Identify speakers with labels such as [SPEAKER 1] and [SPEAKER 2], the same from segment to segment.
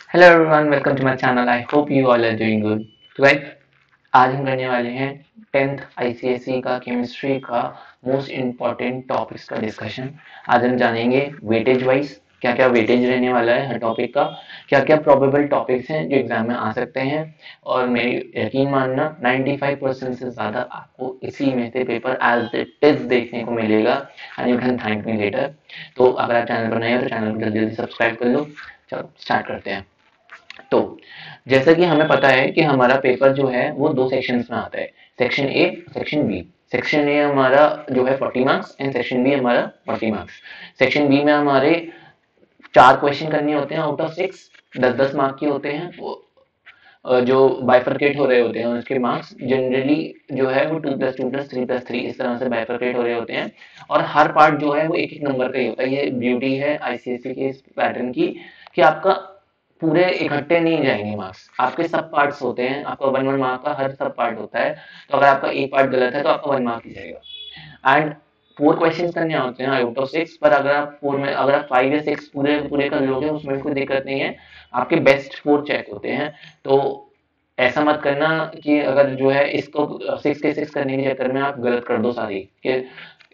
[SPEAKER 1] Hello everyone, welcome to my channel. I hope you all are doing good. तो guys, आज हम करने वाले हैं 10th आईसीएसई का केमिस्ट्री का मोस्ट इम्पॉर्टेंट टॉपिक्स का डिस्कशन। आज हम जानेंगे वेटेज वाइज क्या क्या वेटेज रहने वाला है हर टॉपिक का, क्या क्या प्रोबेबल टॉपिक्स हैं जो एग्जाम में आ सकते हैं। और मेरी यकीन मानना 95% से ज़्यादा आपको इसी में से पेपर एज इट इज देखने को मिलेगा and you can thank me later. तो अगर आप चैनल पर नए हो तो चैनल को जल्दी जल्दी सब्सक्राइब कर लो। चलो स्टार्ट करते हैं। तो जैसा कि हमें पता है कि हमारा पेपर जो है वो दो सेक्शंस में आता है, section A, section B. Section A हमारा जो है 40 मार्क्स एंड सेक्शन बी हमारा 40 मार्क्स। सेक्शन बी में हमारे 4 क्वेश्चन करने होते हैं आउट ऑफ 6, 10-10 मार्क के होते हैं। वो जो बाइफरकेट हो रहे होते हैं उसके मार्क्स जनरली जो है वो 2+2+3+3 इस तरह से बाइफरकेट हो रहे होते हैं। और हर पार्ट जो है वो एक एक नंबर का ही होता है। ये ब्यूटी है आईसीएसई के इस पैटर्न की कि आपका पूरे इकट्ठे नहीं जाएंगे मार्क्स, आपके सब पार्ट्स होते हैं। आपका 1-1 मार्क का हर सब पार्ट होता है। तो अगर आपका एक पार्ट गलत है तो आपका 1 मार्क ही जाएगा। एंड 4 क्वेश्चन करने होते हैं आउट ऑफ 6, पर अगर आप 4 में अगर आप 5 या 6 पूरे पूरे कर लोगे उसमें कोई दिक्कत नहीं है। आपके बेस्ट 4 चेक होते हैं। तो ऐसा मत करना कि अगर जो है इसको 6 के 6 करने के चक्कर में आप गलत कर दो सारी कि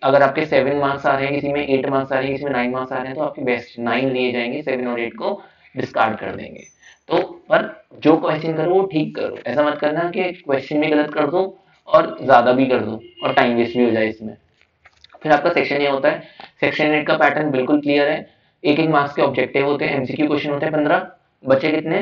[SPEAKER 1] अगर आपके 7 मार्क्स आ रहे हैं, किसी में 8 मार्क्स आ रहे हैं, किसी में 9 मार्क्स आ रहे हैं, तो आपके बेस्ट 9 लिए जाएंगे, 7 और 8 को डिस्कार्ड कर देंगे। तो पर जो क्वेश्चन करो वो ठीक करो। ऐसा मत करना कि क्वेश्चन भी गलत कर दो और ज्यादा भी कर दो और टाइम वेस्ट भी हो जाए इसमें। फिर आपका सेक्शन ए होता है। सेक्शन ए का पैटर्न बिल्कुल क्लियर है। एक एक मार्क्स के ऑब्जेक्टिव होते हैं, एमसीक्यू क्वेश्चन होते हैं 15। बचे कितने?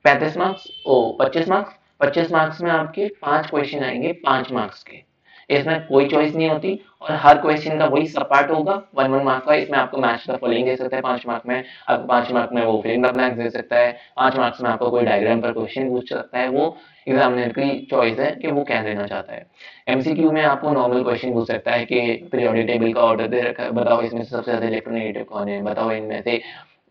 [SPEAKER 1] 35 मार्क्स, ओ 25 मार्क्स। 25 मार्क्स में आपके 5 क्वेश्चन आएंगे 5 मार्क्स के। इसमें कोई चॉइस नहीं होती और हर क्वेश्चन का वही सब पार्ट होगा 1-1 मार्क का। इसमें आपको मैच द फॉलोइंग दे सकता है 5 मार्क में, अब 5 मार्क में वो फिलिंग द ब्लैंक्स दे सकता है, 5 मार्क्स में आपको कोई डायग्राम पर क्वेश्चन पूछ सकता है। वो एग्जामिनर की चॉइस है कि वो क्या देना चाहता है। एमसीक्यू में आपको नॉर्मल क्वेश्चन पूछ सकता है कि पीरियोडिक टेबल का ऑर्डर दे रखा है, बताओ इसमें से सबसे ज्यादा इलेक्ट्रोनेगेटिव कौन है, बताओ इनमें से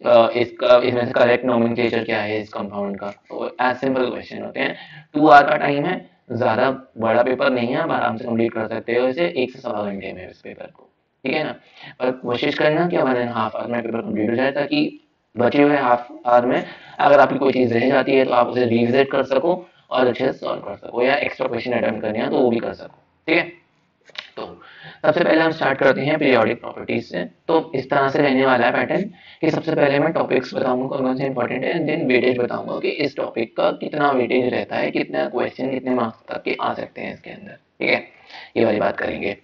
[SPEAKER 1] इसमें से करेक्ट नोमेनक्लेचर क्या है इस कंपाउंड का। तो एज सिंपल क्वेश्चन होते हैं। 2 आवर का टाइम है, ज्यादा बड़ा पेपर नहीं है, आप आराम से कंप्लीट कर सकते हो इसे 1 से 1.25 घंटे में इस पेपर को। ठीक है ना? पर कोशिश करना कि 1.5 आवर में पेपर कंप्लीट हो जाए ताकि बचे हुए हाफ आवर में अगर आपकी कोई चीज रह जाती है तो आप उसे रिविजिट कर सको और अच्छे से सॉल्व कर सको, या एक्स्ट्रा क्वेश्चन अटेम्प्ट करने हैं तो वो भी कर सको। ठीक है? तो सबसे पहले हम स्टार्ट करते हैं पीरियोडिक प्रॉपर्टीज से। तो इस तरह से रहने वाला है पैटर्न कि सबसे पहले मैं टॉपिक्स बताऊंगा कौन कौन से इंपॉर्टेंट है, एंड देन वेटेज बताऊंगा कि इस टॉपिक का कितना वेटेज रहता है, कितना क्वेश्चन कितने मार्क्स तक के आ सकते हैं इसके अंदर। ठीक है, ये वाली बात करेंगे।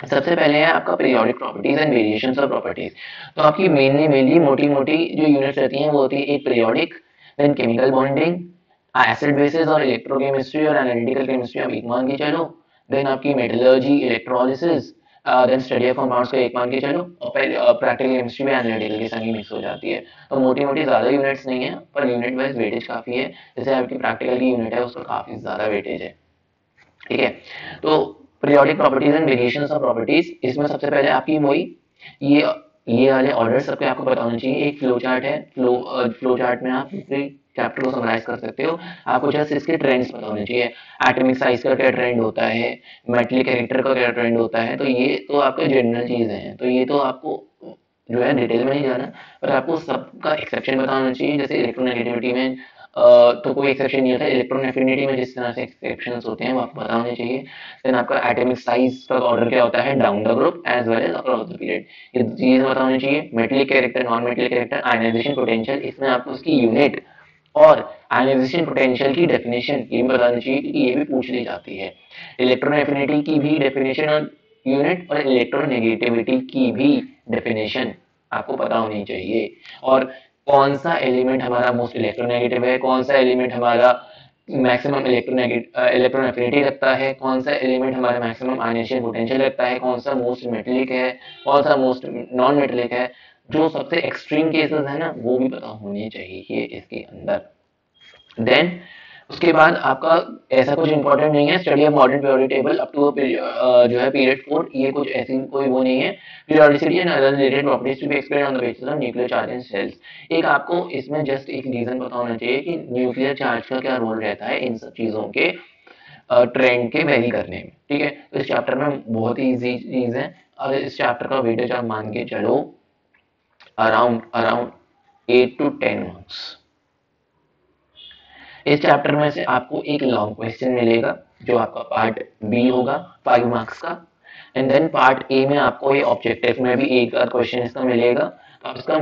[SPEAKER 1] सबसे पहले है आपका periodic properties and variations of properties. तो आपकी मेनली मोटी मोटी जो यूनिट्स रहती हैं वो होती है एक periodic, then chemical bonding, acid bases और इलेक्ट्रोकेमिस्ट्री और एनालिटिकल केमिस्ट्री आप एक मान के चलो। देन आपकी metallurgy, electrolysis, then study of compounds को एक मान के चलो। और प्रैक्टिकल केमिस्ट्री में एनालिटिकल के संग मिक्स हो जाती है। तो मोटी मोटी ज्यादा यूनिट्स नहीं है पर यूनिट वाइज वेटेज काफी है। जैसे आपकी प्रैक्टिकल की यूनिट है उसका काफी ज्यादा वेटेज है। ठीक है? तो periodic properties and variations of properties, इसमें सबसे पहले आपकी वही ये ये वाले ऑर्डर सबके आपको पता होना चाहिए। एक फ्लो चार्ट है, फ्लो चार्ट में आप पूरे चैप्टर को समराइज कर सकते हो। आपको जस्ट इसके ट्रेंड्स पता होने चाहिए। एटॉमिक साइज का क्या ट्रेंड होता है, मेटलिक कैरेक्टर का क्या ट्रेंड होता है। तो ये तो आपके जनरल चीजें हैं, तो ये तो आपको जो है डिटेल में नहीं जाना, पर आपको सबका एक्सेप्शन पता होना चाहिए। जैसे इलेक्ट्रोनेगेटिविटी में तो कोई एक्सेप्शन नहीं होता, इलेक्ट्रॉन एफिनिटी में जिस तरह से एक्सेप्शंस होते हैं वो आपको पता होने चाहिए। देन आपका एटॉमिक साइज का ऑर्डर क्या होता है down the group as well as across the period, ये चीजें पता होनी चाहिए। Metallic character, non metallic character, ionisation potential, इसमें आपको उसकी यूनिट और आयनाइजेशन पोटेंशियल की डेफिनेशन ये भी बतानी चाहिए क्योंकि ये भी पूछ ली जाती है। इलेक्ट्रॉन एफिनिटी की भी डेफिनेशन और यूनिट, और इलेक्ट्रोनेगेटिविटी की भी डेफिनेशन आपको पता होनी चाहिए। और कौन सा एलिमेंट हमारा मोस्ट इलेक्ट्रोनेगेटिव है, कौन सा एलिमेंट हमारा मैक्सिमम इलेक्ट्रॉन एफिनिटी रखता है, कौन सा एलिमेंट हमारा मैक्सिमम आयनाइजेशन पोटेंशियल रखता है, कौन सा मोस्ट मेटलिक है, कौन सा मोस्ट नॉन मेटलिक है। जो सबसे एक्सट्रीम केसेस है ना वो भी पता होने चाहिए इसके अंदर। देन उसके बाद आपका ऐसा कुछ इंपॉर्टेंट नहीं है। Study of modern periodic table up to जो है पीरियड 4, ये कुछ ऐसी कोई वो नहीं है। Periodicity and other related properties to be explained on the basis of nuclear charge in shells. एक आपको इसमें जस्ट एक रीजन पता होना चाहिए कि न्यूक्लियर चार्ज का क्या रोल रहता है इन सब चीजों के ट्रेंड के वेरी करने में। ठीक है? तो इस चैप्टर में बहुत ही इजी चीज है। और इस चैप्टर का वेटेज आप मान के चलो अराउंड अराउंड 8 to 10 मार्क्स। इस चैप्टर में से आपको एक लॉन्ग क्वेश्चन मिलेगा जो आपका पार्ट बी होगा 5 मार्क्स का, एंड देन पार्ट ए में आपको ये ऑब्जेक्टिव में भी एक क्वेश्चन इसका मिलेगा। तो आप इसका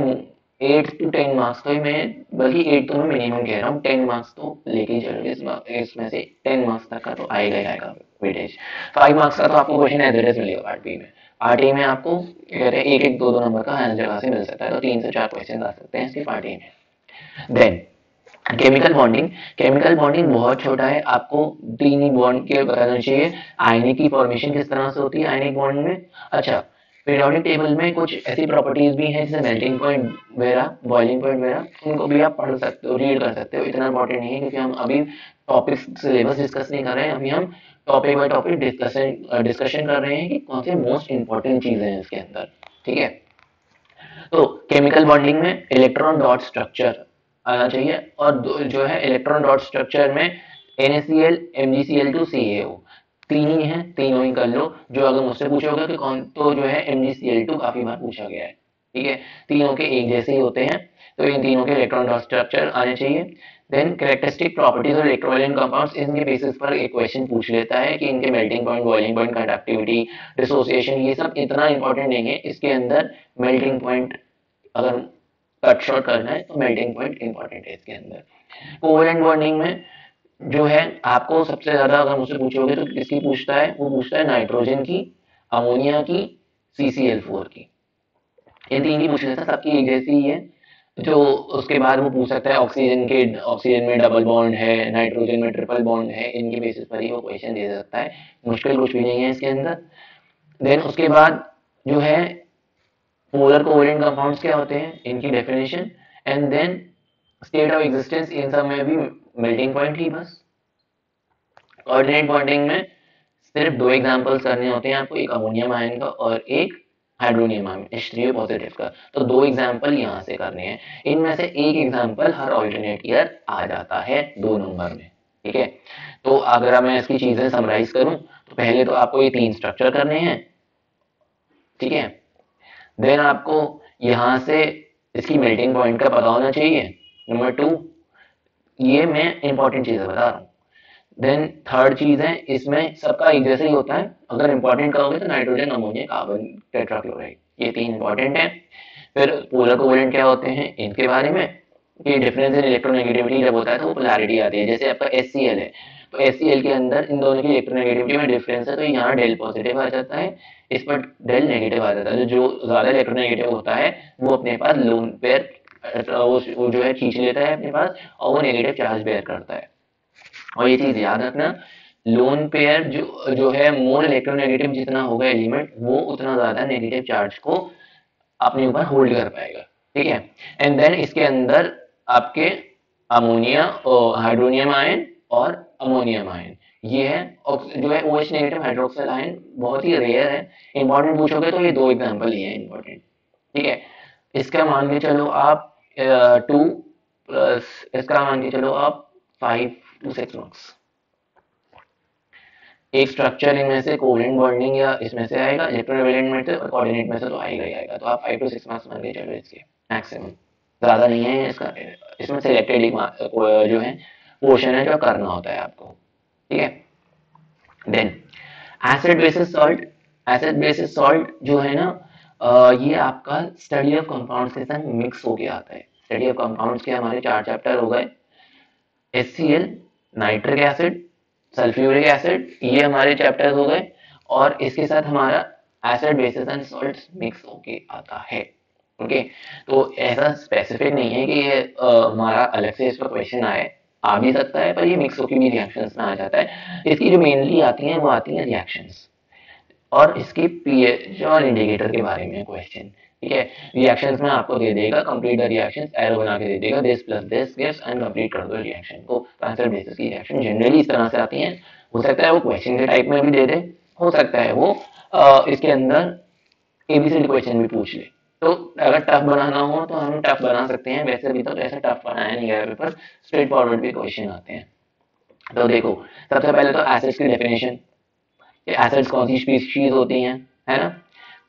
[SPEAKER 1] 8 to 10 मार्क्स तो मैं बल्कि 8 तो मैं मिनिमम कह रहा हूँ, 10 मार्क्स तो लेके ही चलोगे इसमें से 10 मार्क्स तक का तो आएगा ही आएगा वेटेज। 5 मार्क्स का तो आपको क्वेश्चन एज इट इज मिलेगा पार्ट बी में। पार्ट ए में आपको कहते हैं एक एक दो दो नंबर का हर जगह से मिल सकता है, तो 3 से 4 क्वेश्चन आ सकते हैं इसके पार्ट ए में। Then chemical bonding, chemical bonding बहुत छोटा है, आपको तीन ही बॉन्ड के बताना चाहिए। आयनिक की फॉर्मेशन किस तरह से होती है आयनिक बॉन्ड में। अच्छा, पीरियोडिक टेबल में कुछ ऐसी प्रॉपर्टीज भी हैं जैसे मेल्टिंग पॉइंट वगैरह, बॉइलिंग पॉइंट वगैरह, उनको भी आप पढ़ सकते हो, रीड कर सकते हो। इतना इंपॉर्टेंट नहीं है क्योंकि हम अभी टॉपिक सिलेबस डिस्कस नहीं कर रहे हैं, अभी हम टॉपिक बाय टॉपिक डिस्कशन कर रहे हैं कि कौन से मोस्ट इंपॉर्टेंट चीजें हैं इसके अंदर। ठीक है, तो केमिकल बॉन्डिंग में इलेक्ट्रॉन डॉट स्ट्रक्चर आना चाहिए, और जो है इलेक्ट्रॉन डॉट स्ट्रक्चर में NaCl, MgCl2, CaO तीन ही हैं, तीनों ही कर लो। जो अगर मुझसे पूछोगे कि कौन, तो जो है MgCl2 काफी बार पूछा गया है। ठीक है, तीनों के एक जैसे ही होते हैं, तो इन तीनों के इलेक्ट्रॉन डॉट स्ट्रक्चर आने चाहिए। देन कैरेक्टरिस्टिक प्रॉपर्टीज और इलेक्ट्रोलाइट कंपाउंड्स, इनके बेसिस पर एक क्वेश्चन पूछ लेता है कि इनके melting point, boiling point, conductivity, dissociation, ये सब इतना इंपॉर्टेंट नहीं है। इसके अंदर मेल्टिंग पॉइंट अगर कट शॉर्ट करना है तो मेल्टिंग पॉइंट इंपॉर्टेंट है इसके अंदर। कोवेलेंट बॉन्डिंग में जो है आपको सबसे ज्यादा अगर मुझसे पूछोगे तो किसकी पूछता है, वो पूछता है नाइट्रोजन की, अमोनिया की, CCl4 की। ये तीन ही पूछ लेता है, सबकी एक जैसी ही है। जो उसके बाद वो पूछ सकता है ऑक्सीजन में डबल बॉन्ड है, नाइट्रोजन में ट्रिपल बॉन्ड है, इनके बेसिस पर ही वो क्वेश्चन दे सकता है। मुश्किल कुछ भी नहीं है इसके अंदर। देन उसके बाद जो है पोलर कोवेलेंट कंपाउंड्स क्या होते हैं, इनकी definition, and then state of existence. इन सब में भी मेल्टिंग पॉइंट ही बस। कोऑर्डिनेट बॉन्डिंग में सिर्फ दो एग्जांपल्स करने होते हैं आपको, एक अमोनियम आयन का और एक हाइड्रोनियम आयन H3O पॉजिटिव का। तो दो एग्जांपल यहाँ से करने हैं, इनमें से एक एग्जांपल हर ऑल्टरनेट ईयर आ जाता है 2 नंबर में। ठीक है, तो अगर मैं इसकी चीजें समराइज करूं तो पहले तो आपको ये 3 स्ट्रक्चर करने हैं। ठीक है, देन आपको यहाँ से इसकी मेल्टिंग पॉइंट का पता होना चाहिए। नंबर 2, ये मैं इंपॉर्टेंट चीजें बता रहा हूँ। देन थर्ड चीज है, इसमें सबका एक जैसा ही होता है, अगर इंपॉर्टेंट कहोगे तो नाइट्रोजन, अमोनिया, कार्बन टेट्राक्लोराइड, ये 3 इंपॉर्टेंट है। फिर पोलर कोवेलेंट क्या होते हैं इनके बारे में, कि डिफरेंस इन इलेक्ट्रोनेगेटिविटी जब होता है तो वो पोलैरिटी आती है। जैसे आपका HCl है, तो HCl के अंदर इन दोनों की इलेक्ट्रोनेगेटिविटी में डिफरेंस है, तो यहाँ डेल पॉजिटिव आ जाता है, इस पर डेल नेगेटिव आ जाता है। जो ज्यादा इलेक्ट्रोनेगेटिव होता है वो अपने पास लोन पेयर वो जो है खींच लेता है अपने पास, और वो नेगेटिव चार्ज बेयर करता है। और ये चीज याद रखना, लोन पेयर जो है मोर इलेक्ट्रोनेगेटिव जितना होगा एलिमेंट, वो उतना ज्यादा नेगेटिव चार्ज को अपने ऊपर होल्ड कर पाएगा। ठीक है, एंड देन इसके अंदर आपके अमोनिया, हाइड्रोनियम आयन और अमोनियम आयन, ये है जो है OH नेगेटिव हाइड्रोक्साइड आयन, बहुत ही रेयर है। इंपॉर्टेंट पूछोगे तो ये दो एग्जांपल ही है इंपॉर्टेंट। ठीक है, इसका मान के चलो आप 2 प्लस इसका मान के चलो आप 5 to 6 मार्क्स। एक स्ट्रक्चर इनमें से कोवेलेंट बॉन्डिंग या इसमें से आएगा, इलेक्ट्रोनेगेटिव में से और कोऑर्डिनेट में से तो आएगा ही आएगा। तो आप 5 to 6 मार्क्स मान के चलो इसके, मैक्सिमम, ज्यादा नहीं है इसका। इसमें सिलेक्टेड जो है पोर्शन है जो करना होता है आपको। ठीक है, then acid bases salt. Acid bases salt जो है ना, ये आपका स्टडी ऑफ कंपाउंड्स के साथ मिक्स होके आता है। स्टडी ऑफ कंपाउंड्स के हमारे 4 चैप्टर हो गए, HCl, nitric acid, sulphuric acid, ये हमारे चैप्टर्स हो गए, और इसके साथ हमारा acid basis and salts mix होके आता है। ओके, तो ऐसा स्पेसिफिक नहीं है कि ये हमारा अलग से इस पर क्वेश्चन आए, आ भी सकता है, पर ये मिक्स होके भी रिएक्शंस में आ जाता है। इसकी जो मेनली आती हैं वो आती हैं रिएक्शंस, और इसकी पीएच और इंडिकेटर के बारे में क्वेश्चन। ठीक है, रिएक्शंस में आपको दे देगा कंप्लीट द रिएक्शंस, एरो बना के दे देगा, this plus this gives, and complete कर दो रिएक्शन को। ट्रांसफर बेसिस की रिएक्शन जनरली इस तरह से आती हैं। हो सकता है वो क्वेश्चन के टाइप में भी दे दे, हो सकता है वो इसके अंदर एबीसीडी क्वेश्चन भी पूछ ले। तो अगर टफ बनाना हो तो हम टफ बना सकते हैं, वैसे भी तो ऐसा टफ बनाया नहीं गया पेपर, स्ट्रेट फॉरवर्ड भी क्वेश्चन आते हैं। तो देखो, सबसे पहले तो एसिड्स की डेफिनेशन, एसिड्स कौन सी स्पीशीज होती हैं, है ना।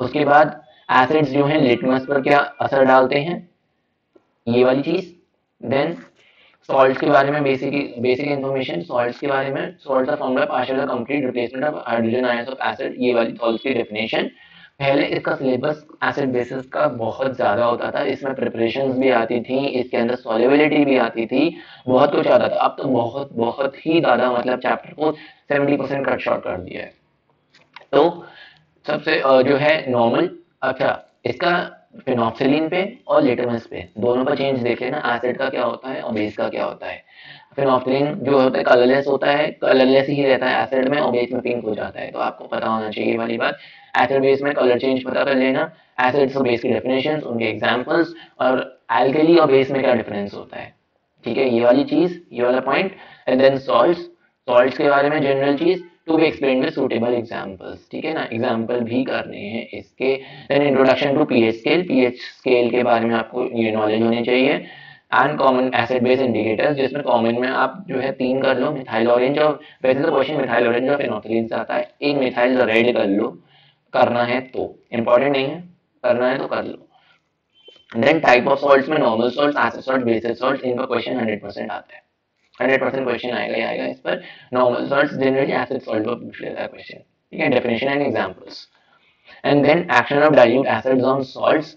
[SPEAKER 1] उसके बाद एसिड्स जो हैं लिटमस पर क्या असर डालते हैं, ये वाली चीज। देन सॉल्ट्स के बारे में बेसिक इन्फॉर्मेशन, सॉल्ट्स के बारे में, salts are formed by partial और complete replacement of hydrogen ions of acid, ये वाली सॉल्ट्स की डेफिनेशन। पहले इसका सिलेबस एसिड बेसिस का बहुत ज्यादा होता था, इसमें प्रिपरेशंस भी आती थी, इसके अंदर सॉल्युबिलिटी भी आती थी, बहुत कुछ आता था। अब तो बहुत बहुत ही ज्यादा, मतलब चैप्टर को 70% कट शॉर्ट कर दिया है। तो सबसे जो है नॉर्मल, अच्छा इसका फिनॉक्सिलिन पे और लिटमस पे दोनों का चेंज देख लेना, एसिड का क्या होता है और बेस का क्या होता है। फिनॉक्सिलिन जो होता है कलरलेस होता है, कलरलेस ही रहता है एसिड में, और बेस में पिंक हो जाता है, तो आपको पता होना चाहिए वाली बात। एसिड बेस में कलर चेंज पता कर लेना, एसिड्स और बेस की डेफिनेशंस, उनके एग्जांपल्स, और एल्कली और बेस में क्या डिफरेंस होता है। ठीक है, ये वाली चीज, ये वाला point. And then salts, salts के बारे में जनरल चीज, to be explain with suitable examples. ठीक है ना, एग्जांपल भी करने हैं इसके। Then introduction to pH scale, pH scale के बारे में आपको ये नॉलेज होनी चाहिए। And common acid base indicators, जिसमें कॉमन में आप जो है 3 कर लो, मिथाइल ऑरेंज, और वैसे तो क्वेश्चन मिथाइल ऑरेंज और फिनोक्सिलिन से आता है, एक मिथाइल रेड कर लो, करना है तो, इंपॉर्टेंट नहीं है, करना है तो कर लो। देन टाइप ऑफ सॉल्ट्स में normal salt, acid salt, basic salt, इनका क्वेश्चन 100% आता है, 100% क्वेश्चन आएगा ही आएगा इस पर। Normal salts generally acid salt पर पूछ लेता है क्वेश्चन। ठीक है, definition and examples. And then action of dilute acids on salts,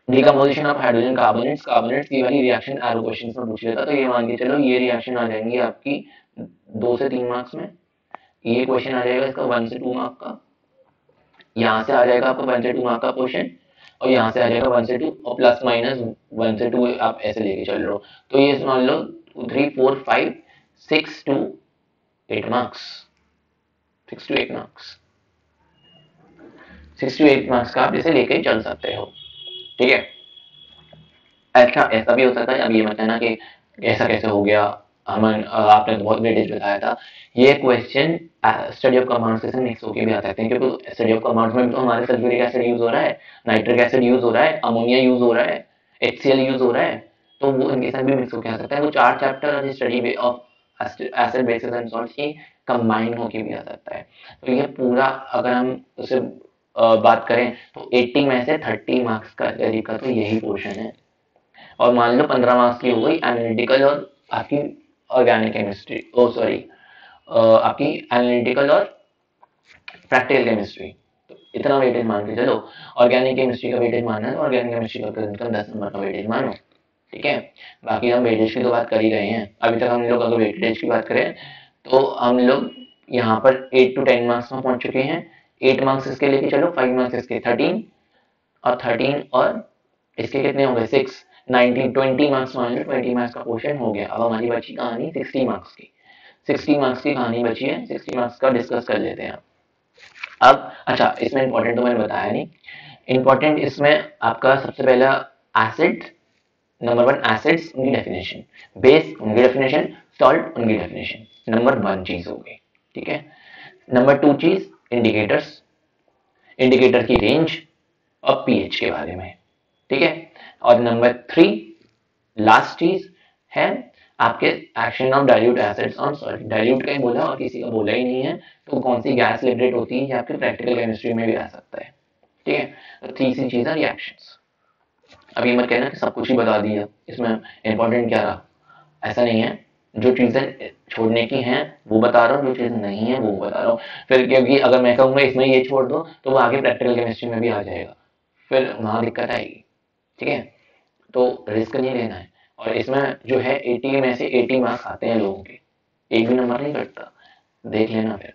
[SPEAKER 1] decomposition of hydrogen carbonates, carbonates की वाली रिएक्शन एरो क्वेश्चंस में पूछ लेता, तो ये मान के चलो ये रिएक्शन आ जाएंगी आपकी 2 से 3 मार्क्स में। ये क्वेश्चन आ जाएगा इसका 1 से 2 मार्क का, यहाँ से आ जाएगा आपका 1 से 2 मार्क का क्वेश्चन, और यहाँ से आ जाएगा 1 से 2, और प्लस माइनस 1 से 2 आप ऐसे लेके चल रहे हो, तो ये मान लो 3 4 5 6 to 8 marks, 6 to 8 marks, 6 to 8 marks का आप जैसे लेके चल सकते हो। ठीक है, अच्छा ऐसा भी हो सकता है, अब ये मत कहना कि ऐसा कैसे हो गया, अमन आपने तो बहुत वेटेज बताया था। ये क्वेश्चन स्टडी ऑफ कंपाउंड्स के साथ मिक्स होकर भी आ सकते हैं, क्योंकि स्टडी ऑफ कंपाउंड्स में भी तो हमारे सल्फ्यूरिक एसिड यूज हो रहा है, नाइट्रिक एसिड यूज हो रहा है, अमोनिया यूज हो रहा है, HCl यूज हो रहा है, तो वो इनके साथ भी मिक्स होकर आ सकता है। वो 4 chapter study of acid basis and salts की कंबाइन होकर भी आ सकता है। तो ये पूरा अगर हम उसे बात करें तो 80 में से 30 मार्क्स का करीब का तो यही पोर्शन है, और मान लो 15 मार्क्स की हो गई एनालिटिकल और आपकी ऑर्गेनिक केमिस्ट्री, ओ सॉरी आपकी एनालिटिकल और प्रैक्टिकल केमिस्ट्री, तो इतना वेटेज मान के चलो। ऑर्गेनिक केमिस्ट्री का वेटेज मानना है तो ऑर्गेनिक केमिस्ट्री का कम से कम 10 नंबर का वेटेज मानो। ठीक है, बाकी हम वेटेज की तो बात कर ही रहे हैं, अभी तक हम लोग अगर वेटेज की बात करें तो हम लोग यहाँ पर 8 to 10 मार्क्स में पहुंच चुके हैं। 8 मार्क्स इसके लेके चलो, 5 मार्क्स इसके, 13 और 13 और इसके कितने हो गए 6, 19 20 मार्क्स मान लो, 20 मार्क्स का क्वेश्चन हो गया। अब हमारी बची कहानी 60 मार्क्स की, 60 मार्क्स की कहानी बची है, 60 मार्क्स का डिस्कस कर लेते हैं अब। अच्छा इसमें इंपॉर्टेंट तो मैंने बताया नहीं, इंपॉर्टेंट इसमें आपका सबसे पहला एसिड, नंबर 1 एसिड्स उनकी डेफिनेशन, बेस उनकी डेफिनेशन, सॉल्ट उनकी डेफिनेशन, नंबर 1 चीज हो गई। ठीक है, नंबर 2 चीज इंडिकेटर्स, इंडिकेटर की रेंज और पीएच के बारे में। ठीक है, और नंबर 3 लास्ट चीज है आपके action of dilute acids on salt. Dilute कहीं बोला और किसी का बोला ही नहीं है, तो कौन सी गैस लिबरेट होती है, ये आपके प्रैक्टिकल केमिस्ट्री में भी आ सकता है। ठीक है, तो तीसरी चीज है रिएक्शंस। अब ये मत कहना कि सब कुछ ही बता दिया, इसमें इंपॉर्टेंट क्या रहा, ऐसा नहीं है। जो चीजें छोड़ने की हैं वो बता रहा हूँ, जो चीजें नहीं है वो बता रहा हूँ। फिर क्योंकि अगर मैं कहूँगा इसमें ये छोड़ दो तो वो आगे प्रैक्टिकल केमिस्ट्री में भी आ जाएगा, फिर वहां दिक्कत आएगी। ठीक है, तो रिस्क नहीं लेना है। और इसमें जो है 80 में से 80 मार्क्स आते हैं लोगों के, एक भी नंबर नहीं कटता, देख लेना। फिर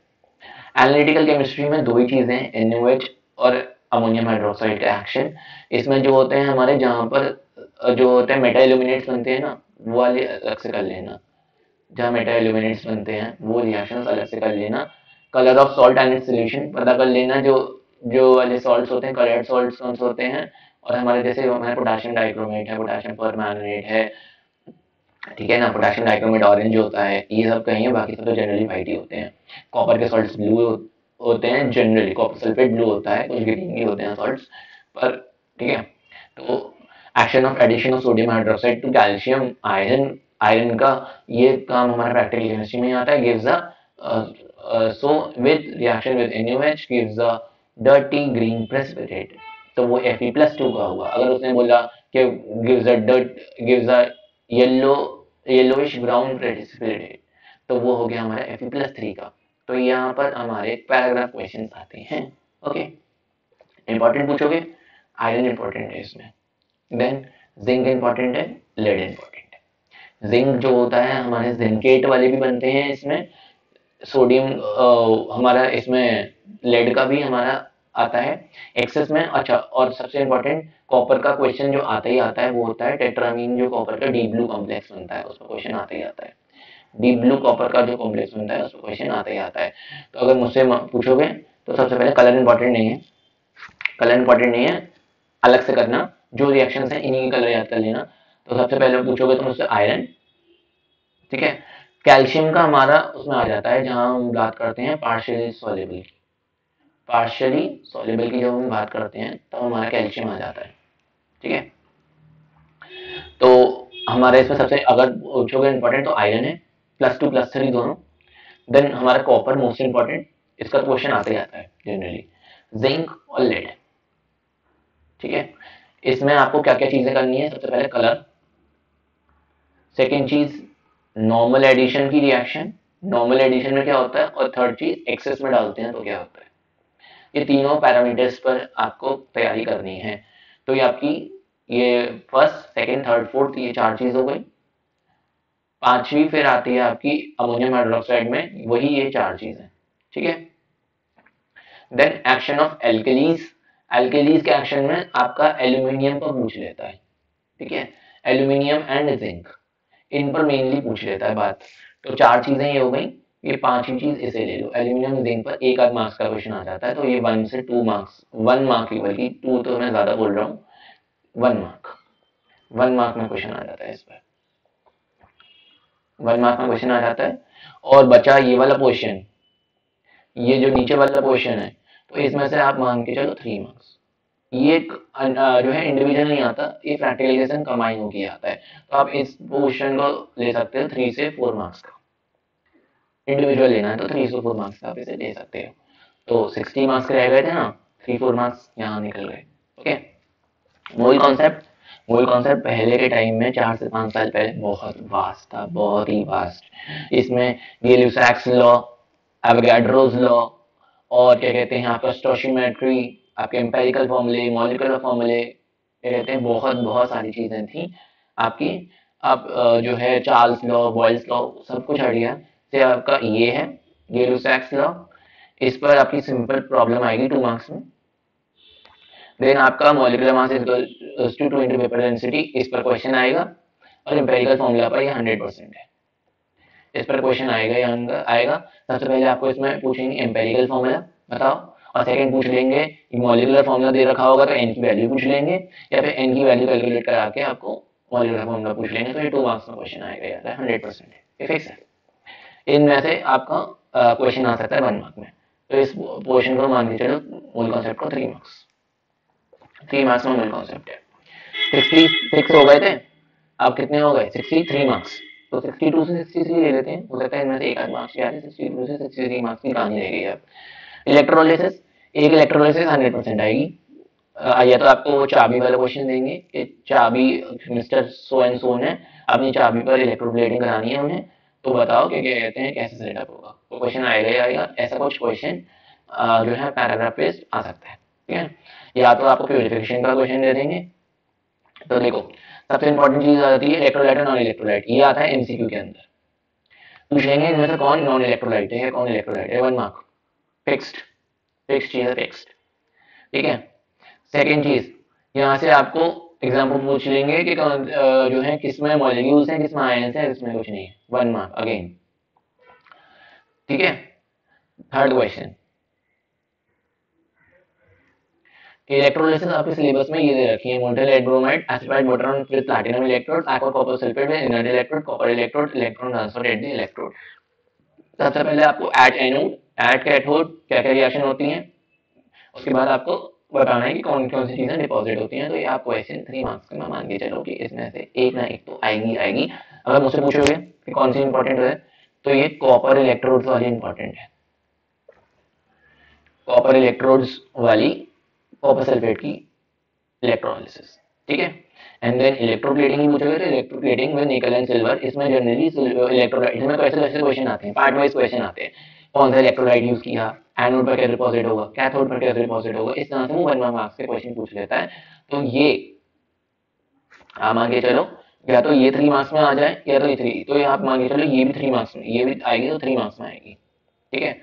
[SPEAKER 1] एनालिटिकल केमिस्ट्री में 2 ही चीजें हैं, NaOH और अमोनियम हाइड्रोक्साइड का एक्शन। इसमें जो होते हैं हमारे, जहाँ पर जो होते हैं मेटा इल्यूमिनेट्स बनते हैं ना, वो वाले अलग से कर लेना, जहाँ मेटा इल्यूमिनेट्स बनते हैं वो रिएक्शंस अलग से कर लेना। Colour of salt and it's solution पता कर लेना, जो जो वाले सॉल्ट्स होते हैं कलर्ड सॉल्ट्स कौन से होते हैं, और हमारे जैसे हमारे पोटेशियम डाइक्रोमेट है, पोटेशियम परमैंगनेट है, ठीक है ना, पोटेशियम डाइक्रोमेट ऑरेंज होता है, ये सब कहीं है, बाकी सब तो जनरली वाइट ही होते हैं। कॉपर के सॉल्ट्स ब्लू होते हैं जनरली, कॉपर सल्फेट ब्लू होता है, कुछ ग्रीन भी होते हैं सॉल्ट्स पर। ठीक है, तो action of addition of sodium hydroxide to calcium iron, iron का ये काम हमारा प्रैक्टिकल केमिस्ट्री में आता है। Gives a so with reaction with NaOH gives a dirty green precipitate, तो वो Fe+2 का हुआ। अगर उसने बोला कि gives a dirt, gives a yellow yellowish brown precipitate, तो वो हो गया हमारा Fe+3 का। तो यहाँ पर हमारे पैराग्राफ क्वेश्चन आते हैं। ओके, इंपॉर्टेंट पूछोगे, आयरन इंपॉर्टेंट है इसमें, देन जिंक इंपॉर्टेंट है, लेड इंपॉर्टेंट है। जिंक जो होता है हमारे जिंकेट वाले भी बनते हैं इसमें, सोडियम हमारा इसमें लेड का भी हमारा आता है एक्सेस में। अच्छा, और सबसे इम्पोर्टेंट कॉपर का क्वेश्चन जो आता ही आता है वो होता है टेट्रामीन, जो कॉपर का डीप ब्लू कॉम्प्लेक्स बनता है उसमें क्वेश्चन आता ही आता है। डीप ब्लू कॉपर का जो कॉम्प्लेक्स बनता है उसमें क्वेश्चन आता ही आता है। तो अगर मुझसे पूछोगे तो सबसे पहले कलर इंपॉर्टेंट नहीं है, कलर इंपॉर्टेंट नहीं है, अलग से करना, जो रिएक्शन है इन्हीं की कलर याद कर लेना। तो सबसे पहले पूछोगे तो मुझसे आयरन, ठीक है। कैल्शियम का हमारा उसमें आ जाता है जहां हम बात करते हैं पार्शियली सॉल्युबल की, पार्शियली सॉल्युबल की जब हम बात करते हैं तब हमारा कैल्शियम आ जाता है, ठीक है। तो हमारे इसमें सबसे अगर पूछोगे इंपॉर्टेंट तो आयरन है, +2 +3 दोनों। देन हमारा कॉपर मोस्ट इंपॉर्टेंट, इसका क्वेश्चन आता ही आता है जनरली। जिंक और लेड, ठीक है। इसमें आपको क्या क्या चीजें करनी है, सबसे पहले कलर, सेकेंड चीज नॉर्मल एडिशन की रिएक्शन, नॉर्मल एडिशन में क्या होता है, और थर्ड चीज एक्सेस में डालते हैं तो क्या होता है। ये तीनों पैरामीटर्स पर आपको तैयारी करनी है। तो ये आपकी ये फर्स्ट सेकंड थर्ड फोर्थ ये 4 चीज हो गई। पांचवी फिर आती है आपकी अमोनियम हाइड्रोक्साइड में, वही ये 4 चीजें, ठीक है। Then action of alkalis, alkalis के एक्शन में आपका एल्यूमिनियम पर पूछ लेता है, ठीक है। एल्यूमिनियम एंड जिंक, इन पर मेनली पूछ लेता है बात। तो 4 चीजें ये हो गई, ये 5वीं चीज इसे ले लो, एल्यूमिनियम जिंक पर एक आध मार्क्स का क्वेश्चन आ जाता है। तो ये 1 से 2 मार्क्स, 1 मार्क की, बल्कि 2 तो मैं ज्यादा बोल रहा हूँ, 1 मार्क, 1 मार्क में क्वेश्चन आ जाता है इस पर, 1 मार्क में क्वेश्चन आ जाता है। और बचा ये वाला क्वेश्चन, ये जो नीचे वाला क्वेश्चन है, तो इसमें से आप मान के चलो 3 मार्क्स। ये जो है इंडिविजुअल नहीं आता, ये फैक्टराइजेशन कंबाइन होके आता है। तो आप इस क्वेश्चन को ले सकते हो 3 से 4 मार्क्स का, इंडिविजुअल लेना है तो 3 से 4 मार्क्स का आप इसे ले सकते हो। तो 60 मार्क्स रह गए थे ना, 3-4 मार्क्स यहाँ निकल गए। ओके, मूल कॉन्सेप्ट, मूल कॉन्सेप्ट पहले के टाइम में 4 से 5 साल पहले बहुत वास्ट था, बहुत ही वास्ट। इसमें गै-लुसाक्स लॉ, एवोगाड्रोस लॉ, और क्या कहते हैं आपका स्टोइचियोमेट्री, आपके एम्पिरिकल फॉर्मूले, मॉलिक्यूलर फॉर्मूले, क्या कहते हैं बहुत बहुत सारी चीजें थी आपकी। अब जो है चार्ल्स लॉ, बॉयल्स लॉ, सब कुछ हट गया। से आपका ये है गै-लुसाक्स लॉ, इस पर आपकी सिंपल प्रॉब्लम आएगी 2 मार्क्स में। देन आपका molecular mass is two 2 into vapour density, इस पर क्वेश्चन आएगा। और एम्पिरिकल फॉर्मूला पर ये 100% है, इस पर क्वेश्चन आएगा या आएगा। सबसे पहले आपको इसमें पूछेंगे एम्पिरिकल फॉर्मूला बताओ, और सेकंड पूछ लेंगे मॉलिक्यूलर फॉर्मूला दे रखा होगा तो एन की वैल्यू पूछ लेंगे, या फिर एन की वैल्यू कैलकुलेट करा के आपको मॉलिक्यूलर फॉर्मूला पूछ लेंगे। तो ये 2 मार्क्स में क्वेश्चन आएगा यार, 100% है, ये फिक्स है। इनमें से आपका क्वेश्चन आ सकता है 1 मार्क में। तो इस पोर्शन को मान के चलो मूल कॉन्सेप्ट को 3 मार्क्स, 3 मार्क्स में मूल कॉन्सेप्ट है। 66 हो गए थे, अब कितने हो गए, 63 मार्क्स। तो 62 से 63 ले लेते हैं, हो सकता है इनमें से एक आध मार्क्स याद है, 62 से 63 मार्क्स की कहानी रह गई। अब इलेक्ट्रोलिसिस, एक इलेक्ट्रोलिसिस 100% आएगी। या तो आपको वो चाबी वाला क्वेश्चन देंगे कि चाबी मिस्टर सो एंड सो ने अपनी चाबी पर इलेक्ट्रोप्लेटिंग करानी है उन्हें, तो बताओ क्या क्या कहते हैं, कैसे सेटअप होगा। तो क्वेश्चन आएगा ही आएगा, ऐसा कुछ क्वेश्चन जो है पैराग्राफ बेस्ड आ सकता है, ठीक है। या तो आपको प्यूरिफिकेशन का क्वेश्चन दे देंगे। तो देखो सबसे इंपॉर्टेंट चीज आ जाती है इलेक्ट्रोलाइट और नॉन इलेक्ट्रोलाइट, ये आता है एमसीक्यू के अंदर। पूछेंगे इनमें से कौन नॉन इलेक्ट्रोलाइट है, कौन इलेक्ट्रोलाइट है, 1 मार्क, फिक्स्ड, फिक्स्ड चीज है, फिक्स्ड, ठीक है। सेकेंड चीज, यहाँ से आपको एग्जाम्पल पूछ लेंगे कि जो है किसमें मॉलिक्यूल्स हैं, किसमें आयंस हैं, किसमें कुछ नहीं है, 1 मार्क अगेन, ठीक है। थर्ड क्वेश्चन, इलेक्ट्रोलिसिस आपके सिलेबस में ये दे रखी है, molten lead bromide, acidified water with platinum electrode, aqua copper sulphate with inert electrode, copper electrode, electron transfer at the electrode. सबसे पहले आपको ऐड एनोड, ऐड कैथोड क्या क्या रिएक्शन होती हैं, उसके बाद आपको बताना है कि कौन कौन सी चीजें डिपॉजिट होती हैं। तो ये आप क्वेश्चन 3 मार्क्स में मान के चलो कि इसमें से एक ना एक तो आएगी आएगी। अगर मुझसे पूछोगे कि कौन सी इंपॉर्टेंट है, तो ये कॉपर इलेक्ट्रोड्स वाली इंपॉर्टेंट है, कॉपर इलेक्ट्रोड्स वाली, कॉपर सल्फेट की इलेक्ट्रोलिसिस, ठीक है। एंड देन इलेक्ट्रोप्लेटिंग ही पूछोगे तो इलेक्ट्रोप्लेटिंग विद निकल एंड सिल्वर, इसमें जनरली इलेक्ट्रोलाइट, इसमें तो ऐसे ऐसे क्वेश्चन आते हैं, पार्ट वाइज क्वेश्चन आते हैं, कौन सा इलेक्ट्रोलाइट यूज किया, एनोड पर क्या डिपॉजिट होगा, कैथोड पर क्या डिपॉजिट होगा, इस तरह से वो 1 मार्क्स के क्वेश्चन पूछ लेता है। तो ये आप मान के चलो या तो ये 3 मार्क्स में आ जाए या तो ये 3, तो ये आप मान के चलो ये भी 3 मार्क्स में, ये भी आएगी तो 3 मार्क्स में आएगी। ठीक है।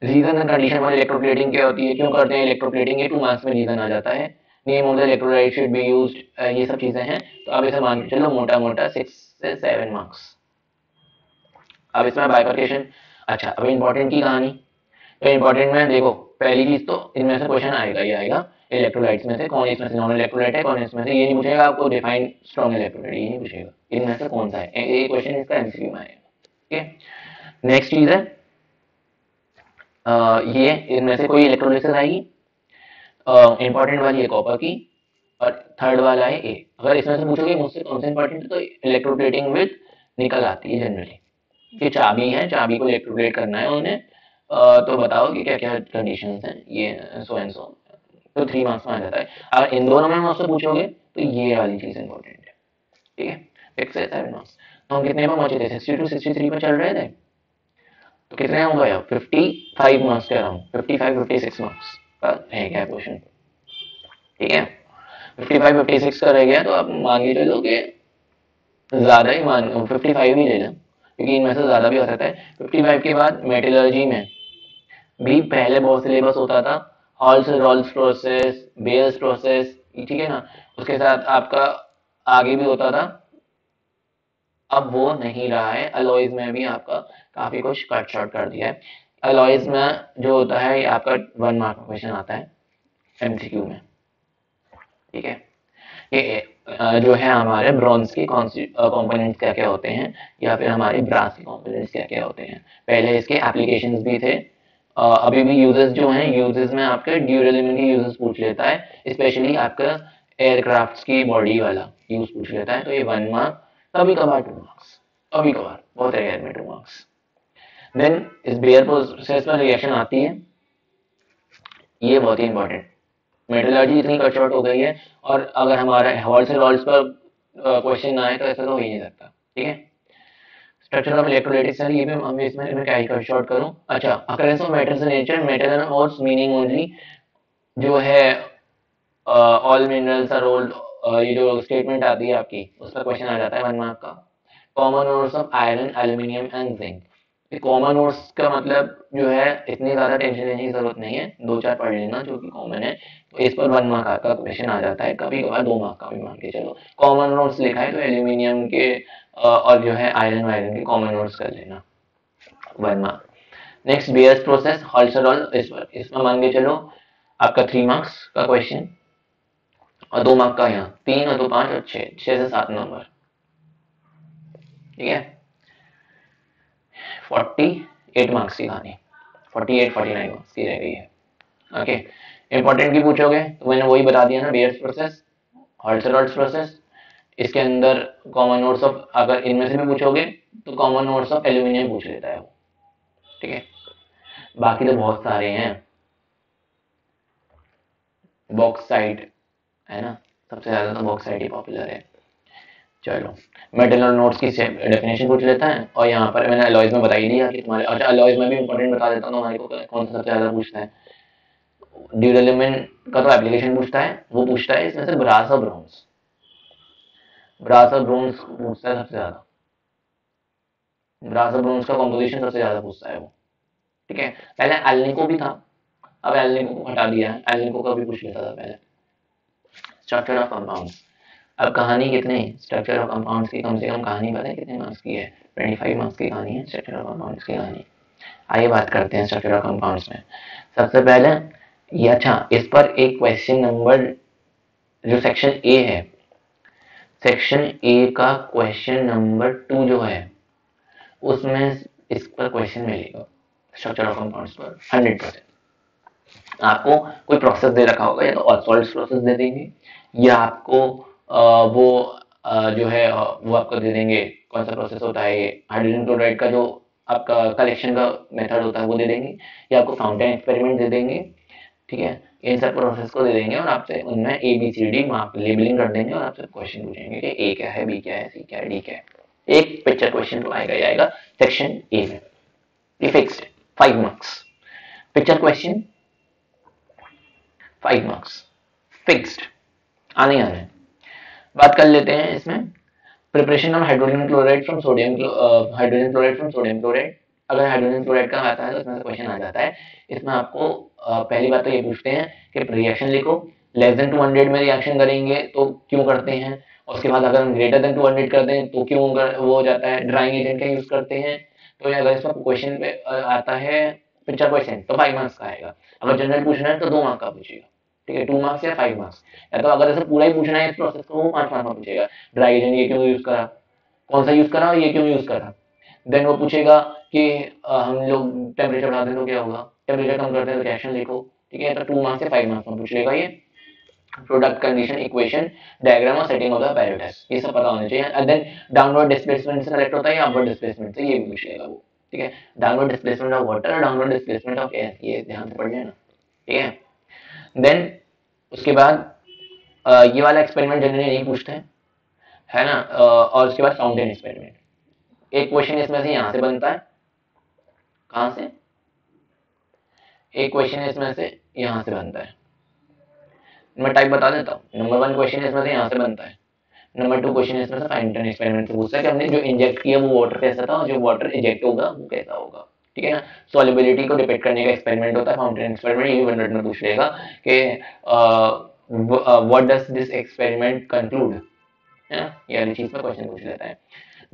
[SPEAKER 1] Reason and condition for electroplating क्या होती है, क्यों करते हैं इलेक्ट्रोप्लेटिंग, ये 2 मार्क्स में रीजन आ जाता है। Name of the electrolyte should be used, ये सब चीजें हैं। तो अब इसे मान के चलो मोटा मोटा 6 से 7 मार्क्स। अब इसमें बाइफरकेशन, अच्छा अब इंपॉर्टेंट की कहानी, तो इंपॉर्टेंट में देखो पहली चीज तो इनमें से क्वेश्चन आएगा ही आएगा, इलेक्ट्रोलाइट्स में से कौन इसमें से नॉन इलेक्ट्रोलाइट है, कौन इसमें से, ये नहीं पूछेगा आपको डिफाइन स्ट्रॉन्ग इलेक्ट्रोलाइट, ये नहीं पूछेगा, इनमें से कौन सा है, ये क्वेश्चन इसका एमसीक्यू में आएगा। ठीक है। नेक्स्ट चीज है ये इनमें से कोई इलेक्ट्रोलाइसिस आएगी, इंपॉर्टेंट वाली है कॉपर की, और थर्ड वाला है ए। अगर इसमें से पूछोगे मुझसे कौन सा इंपॉर्टेंट है तो इलेक्ट्रोप्लेटिंग विद निकल आती है जनरली, ये चाबी है, चाबी को इलेक्ट्रोप्लेट करना है उन्हें, तो बताओ कि क्या क्या कंडीशंस हैं, ये सो एंड सो, तो 3 मार्क्स में आ जाता है। अगर इन दोनों में मुझसे पूछोगे तो ये वाली चीज इंपॉर्टेंट है। ठीक है। 6 से 7 मार्क्स। तो हम कितने पर पहुंचे थे, 62 63 पर चल रहे थे, तो कितने हो गए, 55 मार्क्स कह रहा हूँ, 55 56 मार्क्स का रह गया क्वेश्चन। ठीक है। 55 56 का रह गया, तो आप मान के चलो कि ज्यादा ही मान 55 ही ले लो, क्योंकि इनमें से ज्यादा भी हो सकता है। 55 के बाद मेटलर्जी में भी पहले बहुत सिलेबस होता था, Hall's Roll's process, Bayer's process, ठीक है ना, उसके साथ आपका आगे भी होता था, अब वो नहीं रहा है। अलॉयज में भी आपका काफी कुछ कट शॉर्ट कर दिया है। अलॉयज में जो होता है आपका 1 मार्क का क्वेश्चन आता है एमसीक्यू में। ठीक है। ये जो है हमारे ब्रॉन्ज के कंपोनेंट्स क्या क्या होते हैं, या फिर हमारे ब्रास के कंपोनेंट्स क्या क्या होते हैं, पहले इसके एप्लीकेशंस भी थे, अभी भी यूजेस जो हैं, यूजेस में आपके ड्यूरेलिज्म के यूजेस पूछ लेता है, स्पेशली आपका एयरक्राफ्ट की बॉडी वाला यूज पूछ लेता है, तो ये 1 मार्क, कभी कभार 2 मार्क्स, कभी कभार बहुत रेयर में 2 मार्क्स। देन इस बेयर प्रोसेस में रिएक्शन आती है, ये बहुत ही इंपॉर्टेंट, मेटलर्जी इतनी कट शॉर्ट हो गई है, और अगर हमारा हॉल्स एंड रॉल्स पर क्वेश्चन ना आए तो ऐसा तो हो ही नहीं सकता। ठीक है। स्ट्रक्चर ऑफ इलेक्ट्रोलाइटिक सेल, ये भी हम इसमें मैं क्या ही कट शॉर्ट करूं, अच्छा occurrence of metals in nature, metal and ores meaning only, जो है ऑल मिनरल्स आर ओल्ड, ये जो स्टेटमेंट आती है आपकी, उसका क्वेश्चन आ जाता है 1 मार्क का। Common ores of iron aluminium and zinc, common ores का मतलब जो है इतनी ज्यादा टेंशन लेने की जरूरत नहीं है, 2 4 पढ़ लेना जो कि कॉमन है, तो इस पर 1 मार्क का क्वेश्चन आ जाता है, कभी कभार 2 मार्क का भी मान के चलो। कॉमन ओर्स लिखा है तो एल्यूमिनियम के और जो है आयरन वायरन के कॉमन ओर्स कर लेना, 1 मार्क। नेक्स्ट बेयर्स प्रोसेस, हॉल्सरॉल, इसमें मान के चलो आपका 3 मार्क्स का क्वेश्चन, और 2 मार्क का यहाँ 3 और 2 5 और 6 से 7 नंबर। ठीक है। 48 मार्क्स की कहानी, 48 49 मार्क्स की रह गई है। ओके। इंपॉर्टेंट की पूछोगे तो मैंने वही बता दिया ना, बेयर्स प्रोसेस, हॉल्सरॉल्स प्रोसेस, इसके अंदर कॉमन नोट्स ऑफ, अगर इनमें से भी पूछोगे तो कॉमन नोट्स ऑफ एल्यूमिनियम पूछ लेता है वो। ठीक है। बाकी तो बहुत सारे हैं, बॉक्साइट है ना, सबसे ज्यादा तो बॉक्साइट ही पॉपुलर है। चलो मेटल और नोट्स की डेफिनेशन पूछ लेता है, और यहाँ पर मैंने अलॉयज में बता ही दिया कि तुम्हारे, अच्छा अलॉयज में भी इंपॉर्टेंट बता देता हूँ हमारे को कौन सा सबसे ज्यादा पूछता है। ड्यूरेलिज्म का तो एप्लीकेशन पूछता है, वो पूछता है इसमें से ब्रास और ब्रोंज, ब्रास और ब्रोंज पूछता है सबसे ज्यादा, ब्रास और ब्रोंज का कॉम्पोजिशन सबसे ज्यादा पूछता है वो। ठीक है। पहले एल्निको भी था, अब एल्निको को हटा दिया है, एल्निको का भी पूछ लेता था पहले। स्ट्रक्चर ऑफ कंपाउंड्स, अब कहानी कितने, स्ट्रक्चर ऑफ कंपाउंड्स की कम से कम कहानी पता है कितने मार्क्स की है, 25 मार्क्स की कहानी है स्ट्रक्चर ऑफ कंपाउंड्स की कहानी। आइए बात करते हैं स्ट्रक्चर ऑफ कंपाउंड्स में। सबसे पहले ये, अच्छा इस पर एक क्वेश्चन नंबर, जो सेक्शन ए है, सेक्शन ए का क्वेश्चन नंबर 2 जो है, उसमें इस पर क्वेश्चन मिलेगा स्ट्रक्चर ऑफ कंपाउंड्स पर 100%। आपको कोई प्रोसेस दे रखा होगा, या तो ऑसॉल्ट प्रोसेस दे देंगे, या आपको वो जो है वो आपको दे देंगे, कौन सा प्रोसेस होता है ये, हाइड्रोजन क्लोराइड का जो आपका कलेक्शन का मेथड होता है वो दे देंगे, या आपको फाउंटेन एक्सपेरिमेंट दे देंगे, ठीक है, इन सब प्रोसेस को दे देंगे और आपसे उनमें ABCD मार्क लेबलिंग कर देंगे और आपसे क्वेश्चन पूछेंगे कि ए क्या है, बी क्या है, सी क्या है, डी क्या है। एक पिक्चर क्वेश्चन तो आएगा ही आएगा सेक्शन ए में, ये fixed 5 marks. Picture question 5 marks fixed, आने आने। बात कर लेते हैं इसमें preparation of hydrogen chloride from sodium chloride. अगर हाइड्रोजन क्लोराइड का आता है तो इसमें से क्वेश्चन आ जाता है। इसमें आपको पहली बात तो ये पूछते हैं कि रिएक्शन लिखो, लेस देन 200 में रिएक्शन करेंगे तो क्यों करते हैं, उसके बाद अगर हम ग्रेटर देन 200 कर दें तो क्यों वो हो जाता है, ड्राइंग एजेंट का यूज करते हैं। तो अगर इसमें क्वेश्चन पे आता है पिक्चर क्वेश्चन तो 5 मार्क्स का आएगा। अगर जनरल पूछना है तो 2 मार्क्स का पूछेगा, ठीक है, 2 मार्क्स या 5 मार्क्स। या तो अगर ऐसे पूरा ही पूछना है इस प्रोसेस को, वो 5 मार्क्स का पूछेगा, ड्राई एजेंट ये क्यों यूज करा, कौन सा यूज करा और ये क्यों यूज करा। देन वो पूछेगा कि हम लोग टेम्परेचर बढ़ा दें तो क्या होगा, टेम्परेचर कम करते हैं तो रिएक्शन लिखो, ठीक है। तो 2 मार्क्स से 5 मार्क्स में पूछ लेगा ये। प्रोडक्ट कंडीशन इक्वेशन डायग्राम और सेटिंग ऑफ द पैराडाइज, ये सब पता होना चाहिए। एंड देन डाउनवर्ड डिस्प्लेसमेंट से कलेक्ट होता है या अपवर्ड डिस्प्लेसमेंट से, ये भी पूछ लेगा वो, ठीक है। डाउनवर्ड डिस्प्लेसमेंट ऑफ वाटर और डाउनवर्ड डिस्प्लेसमेंट ऑफ एयर, ये ध्यान से पढ़ लेना, ठीक है। देन उसके बाद ये वाला एक्सपेरिमेंट जनरली नहीं पूछते हैं, है ना। और उसके बाद फाउंटेन एक्सपेरिमेंट, एक क्वेश्चन इसमें से यहाँ से बनता है, कहाँ से, एक क्वेश्चन इसमें से यहाँ से बनता है। मैं टाइप बता देता हूँ। नंबर 1 क्वेश्चन इसमें से यहाँ से बनता है। नंबर 2 क्वेश्चन इसमें से फाउंटेन एक्सपेरिमेंट से पूछता है कि हमने जो इंजेक्ट किया वो वाटर कैसा था और जो वाटर इजेक्ट होगा वो कैसा होगा, ठीक है ना। सॉल्युबिलिटी को डिपेक्ट करने का एक्सपेरिमेंट होता है फाउंटेन एक्सपेरिमेंट। ये 1 मिनट में पूछ लेगा कि what does this experiment conclude, है ना, ये वाली चीज पर क्वेश्चन पूछ लेता है।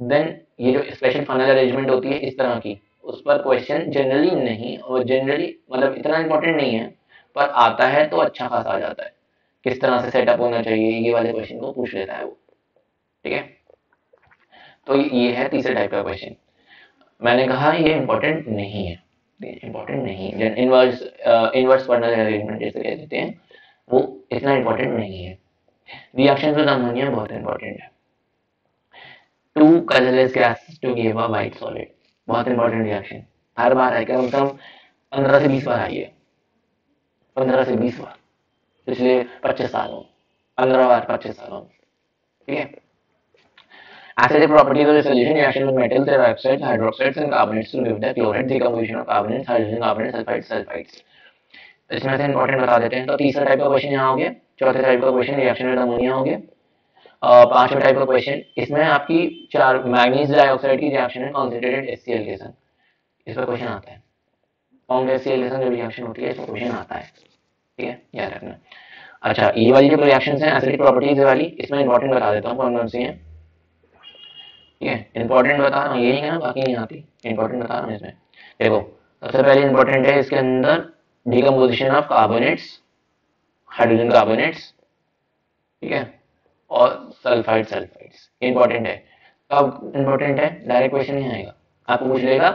[SPEAKER 1] देन ये जो स्पेशल फनल अरेंजमेंट होती है इस तरह की, उस पर क्वेश्चन जनरली नहीं, और जनरली मतलब इतना इंपॉर्टेंट नहीं है, पर आता है तो अच्छा खासा आ जाता है। किस तरह से सेटअप होना चाहिए ये वाले क्वेश्चन को पूछ लेता है वो, ठीक है। तो ये है तीसरे टाइप का क्वेश्चन। मैंने कहा ये इंपॉर्टेंट नहीं है, इंपॉर्टेंट नहीं, इनवर्स इनवर्स फनल अरेंजमेंट जैसे कह देते हैं, वो इतना इंपॉर्टेंट नहीं है। रिएक्शन विद अमोनिया बहुत इंपॉर्टेंट है। 2 colourless gases to give a white solid, बहुत इंपॉर्टेंट रिएक्शन, हर बार है, कम से कम 15 से 20 बार आई है, 15 से 20 बार पिछले 25 सालों, 15 बार 25 सालों, ठीक है। Acidic properties of the solution reaction with metals, their oxides, hydroxides and carbonates to give the chloride, decomposition of carbonates, hydrogen carbonates, sulfides, sulfides। इसमें से इंपॉर्टेंट बता देते हैं। तो तीसरा टाइप का क्वेश्चन यहाँ हो गया, चौथे टाइप का क्वेश्चन रिएक्शन विद अमोनिया हो गया, पांचवा टाइप का क्वेश्चन इसमें आपकी 4 मैग्नीज डाइऑक्साइड की रिएक्शन है कॉन्सेंट्रेटेड HCl के साथ, इस पर क्वेश्चन आता है। फाउंड HCl के साथ जो रिएक्शन होती है इस पर क्वेश्चन आता है, ठीक है, याद रखना। अच्छा, ये वाली जो रिएक्शंस हैं एसिडिक प्रॉपर्टीज वाली, इसमें इंपॉर्टेंट बता देता हूँ कौन कौन सी हैं, ठीक है। इंपॉर्टेंट बता रहा हूँ, ये नहीं कहना बाकी नहीं आती, इंपॉर्टेंट बता रहा हूँ इसमें। देखो सबसे पहले इंपॉर्टेंट है इसके अंदर decomposition of carbonates, hydrogen carbonates, ठीक है, और सल्फाइड सल्फाइड्स, इंपॉर्टेंट है। कब इंपॉर्टेंट है, डायरेक्ट क्वेश्चन नहीं आएगा, आपको पूछ लेगा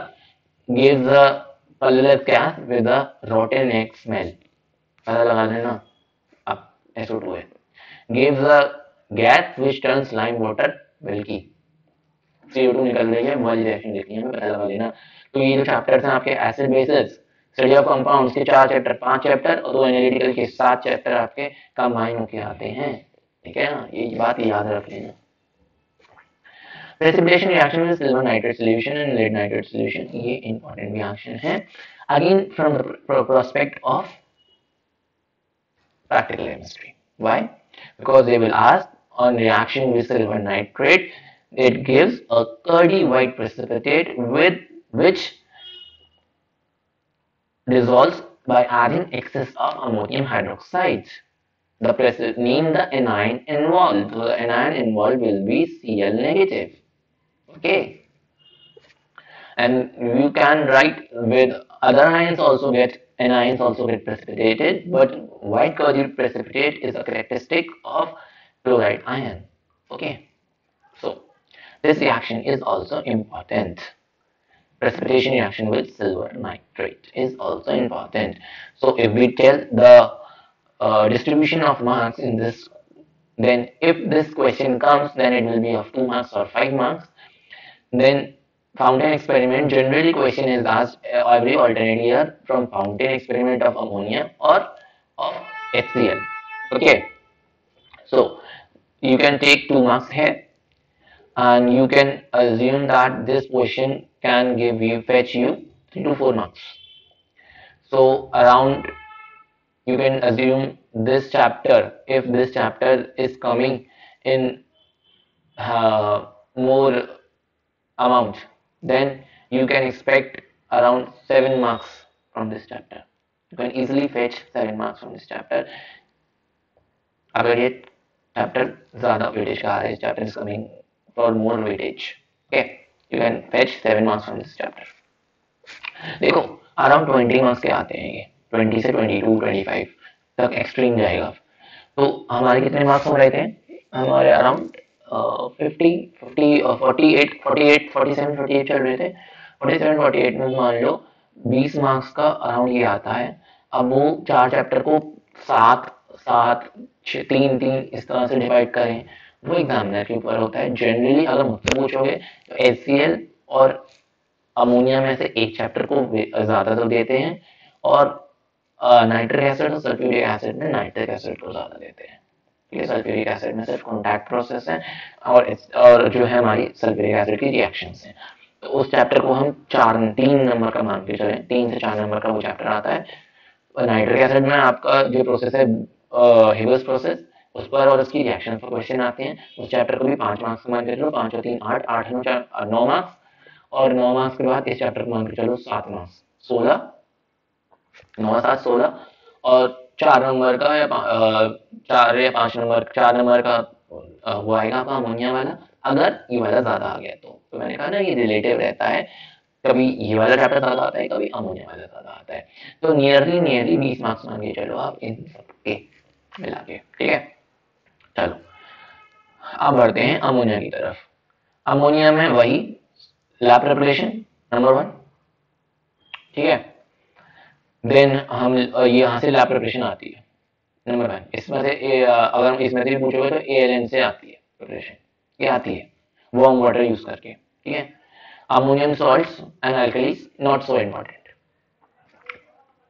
[SPEAKER 1] give the colourless gas with the rotten egg smell, पता लगा लेना अब SO2 है। Give the gas which turns lime water milky, CO2 निकल रही है, वाली रिएक्शन लिखनी है, पता लगा लेना। तो ये जो चैप्टर्स हैं आपके acid basis, study of compounds के 4 चैप्टर, 5 चैप्टर और 2 एनालिटिकल के 7 चैप्टर आपके कंबाइन होके आते हैं, ठीक है ना, ये बात याद रख लेना। Precipitation reaction with silver nitrate solution and lead nitrate solution, ये इंपॉर्टेंट रिएक्शन है, again from the prospect of practical chemistry. Why? Because they will ask on reaction with silver nitrate, it gives a curdy white precipitate with which dissolves by adding excess of ammonium hydroxide. Name the anion involved. So the anion involved will be Cl negative. Okay. And you can write with other ions also get precipitated, but white curdy precipitate is a characteristic of chloride ion. Okay, so this reaction is also important. Precipitation reaction with silver nitrate is also important. So if we tell the distribution of marks in this, then if this question comes, then it will be of 2 marks or 5 marks. Then fountain experiment, generally question is asked every alternate year from fountain experiment of ammonia or HCl. Okay, so you can take 2 marks here, and you can assume that this question can give you fetch you 3 to 4 marks. So around, you can assume this chapter, if this chapter is coming in more amount, then you can expect around 7 marks from this chapter. You can easily fetch 7 marks from this chapter अगर ये chapter ज़्यादा weightage का आ रहा है, chapter is coming for more weightage. Okay, you can fetch 7 marks from this chapter. देखो around 20 marks के आते हैं ये, 20 से 22 25 तक एक्सट्रीम जाएगा. तो हमारे कितने मार्क्स हो रहे थे? हमारे अराउंड 48 47 48 चल रहे थे. 47 48 में मान लो 20 मार्क्स का अराउंड ये आता है. अब वो 4 चैप्टर को 7 7 3 3 इस तरह से डिवाइड करें, वो एग्जामिनर के ऊपर होता है. जनरली अगर मुझसे पूछोगे तो HCl और अमोनिया में से एक चैप्टर को ज्यादा देते हैं, और नाइट्रिक एसिड और सल्फ्यूरिक एसिड में नाइट्रिक एसिड को ज्यादा देते हैं. ठीक है, सल्फ्यूरिक एसिड में सिर्फ कॉन्टैक्ट प्रोसेस है, और जो है हमारी सल्फ्यूरिक एसिड की रिएक्शंस हैं. तो उस चैप्टर को हम 3 नंबर का मान के चले, 3 से 4 नंबर का वो चैप्टर आता है. नाइट्रिक एसिड में आपका जो प्रोसेस है हेबर्स प्रोसेस, उस पर और उसकी रिएक्शन पर क्वेश्चन आते हैं. उस चैप्टर को भी 5 मार्क्स मान के चलो, 5 और 3 8 8 9 मार्क्स, और 9 मार्क्स के बाद इस चैप्टर को मान के चलो 7 मार्क्स, 16 9 7 16, और 4 नंबर का या 4 या 5 नंबर 4 नंबर का वो आएगा आपका अमोनिया वाला, अगर ये वाला ज्यादा आ गया तो मैंने कहा ना ये रिलेटिव रहता है, कभी ये वाला चैप्टर ज्यादा आता है, कभी अमोनिया वाला ज्यादा आता है. तो नियरली 20 मार्क्स मान के चलो आप इन सबके मिला के. ठीक है, चलो अब बढ़ते हैं अमोनिया की तरफ. अमोनिया में वही लैब प्रिपरेशन नंबर 1. ठीक है, देन हम ये यहाँ से लैब प्रिपरेशन आती है नंबर 1. इसमें से अगर इसमें से भी पूछोगे तो ALN से आती है प्रिपरेशन, ये आती है वार्म वाटर यूज करके. ठीक है, ammonium salts and alkalis not so important.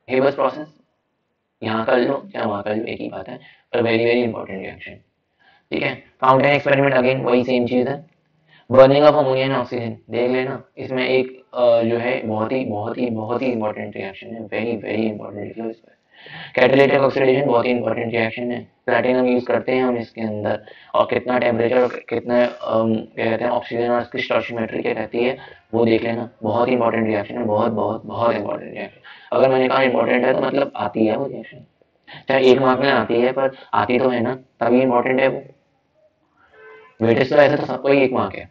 [SPEAKER 1] Haber's process यहाँ कर लो या वहाँ कर लो, एक ही बात है, पर वेरी वेरी इंपॉर्टेंट रिएक्शन. ठीक है, फाउंटेन एक्सपेरिमेंट अगेन वही सेम चीज है. Burning of ammonia and oxygen देख लेना, इसमें एक जो है बहुत ही इंपॉर्टेंट रिएक्शन है, वेरी वेरी इंपॉर्टेंट. लिख लो इस पर. कैटालिटिक ऑक्सीडेशन बहुत ही इंपॉर्टेंट रिएक्शन है. प्लैटिनम यूज करते हैं हम इसके अंदर, और कितना टेम्परेचर और कितना क्या कहते हैं ऑक्सीजन और इसकी स्टोइचियोमेट्री क्या कहती है वो देख लेना. बहुत ही इंपॉर्टेंट रिएक्शन है, बहुत बहुत बहुत इंपॉर्टेंट रिएक्शन. अगर मैंने कहा इंपॉर्टेंट है तो मतलब आती है वो रिएक्शन, चाहे 1 मार्क में आती है पर आती तो है ना, तभी इंपॉर्टेंट है वो. वेटेज तो ऐसे तो सबको ही 1 मार्क है,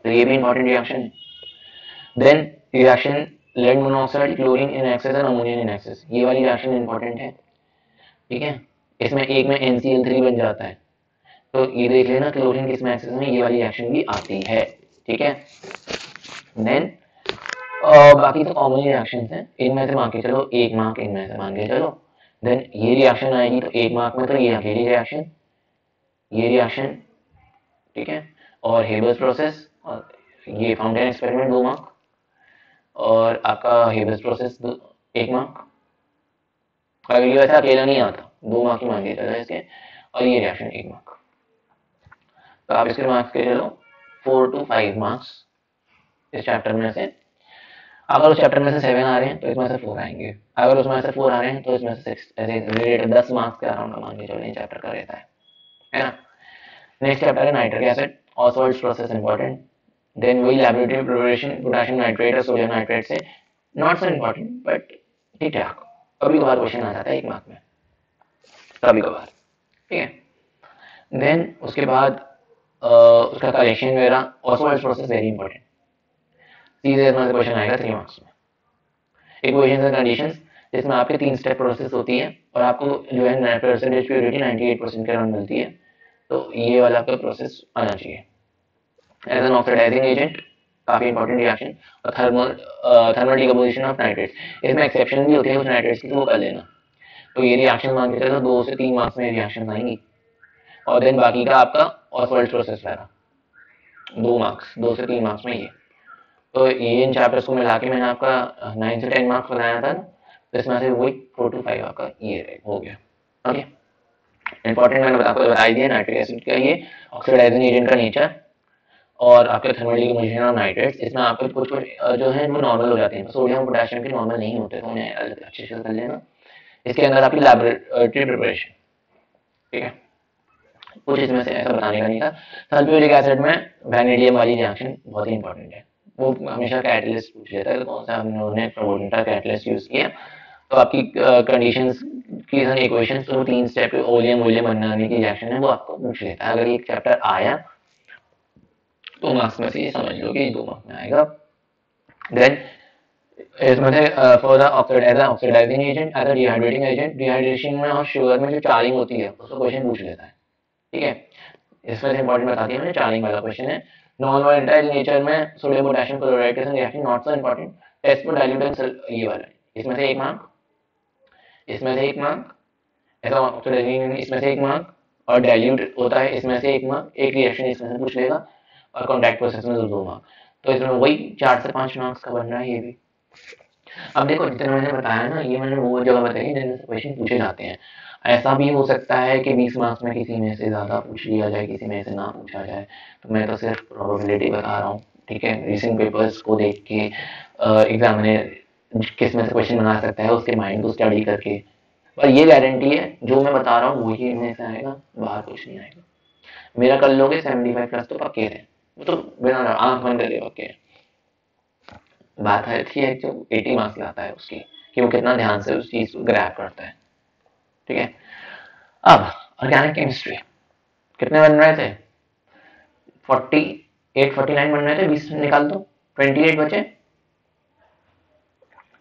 [SPEAKER 1] तो ये भी इंपॉर्टेंट रिएक्शन है. Then reaction lead monoxide chlorine in excess and ammonia in excess, ये वाली रिएक्शन इंपॉर्टेंट है. ठीक है, इसमें एक में NCl3 बन जाता है, तो ये देख लेना क्लोरीन किस में एक्सेस में, ये वाली रिएक्शन भी आती है. ठीक है, देन बाकी तो कॉमन रिएक्शंस हैं, इनमें से मान के चलो 1 मार्क, इनमें से मान के चलो. देन ये रिएक्शन आएगी तो 1 मार्क में तो ये अकेली रिएक्शन, ये रिएक्शन. ठीक है, और हेबर्स प्रोसेस और ये फाउंटेन एक्सपेरिमेंट 2 मार्क, और आपका हेबर्स प्रोसेस 1 मार्क. अगर ये वैसा अकेला नहीं आता 2 मार्क ही मान के चलो इसके, और ये रिएक्शन 1 मार्क. तो आप इसके मार्क्स के चलो 4 to 5 मार्क्स इस चैप्टर में से. अगर उस चैप्टर में से 7 आ रहे हैं तो इसमें से 4 आएंगे, अगर उसमें से 4 आ रहे हैं तो इसमें से 6, ऐसे रिलेटेड 10 मार्क्स के अराउंड का मान के चलो चैप्टर का रहता है ना. नेक्स्ट चैप्टर है nitric acid, Ostwald's process important. Then वही लैबोरेटरी प्रिपरेशन पोटेशियम नाइट्रेट और सोडियम नाइट्रेट से, नॉट सो इम्पोर्टेंट बट ठीक ठाक, कभी कभार क्वेश्चन आ जाता है 1 मार्क में, कभी कभार. ठीक है, देन उसके बाद उसका कलेक्शन वगैरह, ऑसवाल्ड्स प्रोसेस वेरी इंपॉर्टेंट, सीधे इसमें से क्वेश्चन आएगा 3 मार्क्स में. इक्वेशंस एंड कंडीशंस, जिसमें आपके 3 स्टेप प्रोसेस होती है और आपको जो है परसेंटेज प्योरिटी 98% के अराउंड मिलती है, तो ये वाला आपका प्रोसेस आना चाहिए. एज एन ऑक्सीडाइजिंग एजेंट काफी इंपॉर्टेंट रिएक्शन, और थर्मल डिकम्पोजिशन ऑफ नाइट्रेट्स, इसमें एक्सेप्शन भी होती है कुछ नाइट्रेट्स की, तो वो कर लेना. तो ये रिएक्शन मान के चलो 2 से 3 मार्क्स में रिएक्शन आएंगी, और देन बाकी का आपका ऑसवाल्ड्स प्रोसेस वाला 2 मार्क्स, 2 से 3 मार्क्स में ये. तो ये इन चैप्टर्स को मिला के मैंने आपका 9 से 10 मार्क्स बनाया था, तो इसमें से वही 4 to 5 आपका ये हो गया. ओके, इंपॉर्टेंट मैंने आपको बता ही दिया। नाइट्रिक एसिड का ये ऑक्सीडाइजिंग एजेंट का नेचर और आपके थर्मल डिकम्पोजिशन ऑफ नाइट्रेट्स, इसमें आपके कुछ कुछ जो है वो नॉर्मल हो जाते हैं, सोडियम और पोटेशियम के नॉर्मल नहीं होते, तो उन्हें अच्छे से कर लेना। इसके अंदर आपकी लैबोरेटरी प्रिपरेशन, ठीक है, कुछ इसमें से ऐसा बताने का नहीं था। सल्फ्यूरिक एसिड में वैनेडियम वाली रिएक्शन बहुत ही इंपॉर्टेंट है, वो हमेशा कैटलिस्ट पूछ लेता है, तो कौन सा हमने प्रोटोनेटा कैटलिस्ट यूज किया, तो आपकी कंडीशंस की इक्वेशन, तो 3 स्टेप पे ओलियम वोलियम बनाने की रिएक्शन है, वो आपको पूछ लेता है। अगर एक चैप्टर आया तो मार्क्स में से ये समझ लो कि 2 मार्क्स में आएगा। देन इसमें से for the oxidising agent, as a dehydrating agent, dehydration में और शुगर में जो चार्जिंग होती है उसको क्वेश्चन पूछ लेता है, ठीक है। इसमें से इंपॉर्टेंट बता दिया मैंने, चार्जिंग वाला क्वेश्चन है। नॉन वोलेटाइल नेचर में सोडियम पोटेशियम क्लोराइड के साथ reaction not so important, test for dilutance, ये वाला है। इसमें से 1 मार्क, इसमें से 1 मार्क, ऐसा ऑक्सीडाइजिंग इसमें से 1 मार्क, और डाइल्यूट होता है इसमें से 1 मार्क, एक रिएक्शन इसमें से पूछ लेगा, और कॉन्टैक्ट प्रोसेस में 2 मार्क। तो इसमें वही 4 से 5 मार्क्स का बन रहा है ये भी। अब देखो जितना मैंने बताया ना, ये मैंने वो जगह बताई जिनमें से क्वेश्चन पूछे जाते हैं। ऐसा भी हो सकता है कि 20 मार्क्स में किसी में से ज़्यादा पूछ लिया जाए, किसी में से ना पूछा जाए, तो मैं तो सिर्फ प्रोबेबिलिटी बता रहा हूँ, ठीक है। रिसेंट पेपर्स को देख के एग्जामिनर किस में से क्वेश्चन बना सकता है उसके माइंड को स्टडी करके, पर ये गारंटी है जो मैं बता रहा हूँ वही में से आएगा, बाहर कुछ नहीं आएगा। मेरा कर लोगे 75 प्लस तो पक्के है, वो तो बिना आंख बंद करके पक्के है। बात है कि जो 80 मार्क्स लाता है उसकी, कि वो कितना ध्यान से उस चीज को ग्रैब करता है, ठीक है। अब ऑर्गेनिक केमिस्ट्री कितने बन रहे थे? 48 49 बन रहे थे, 20 निकाल दो, 28 बचे,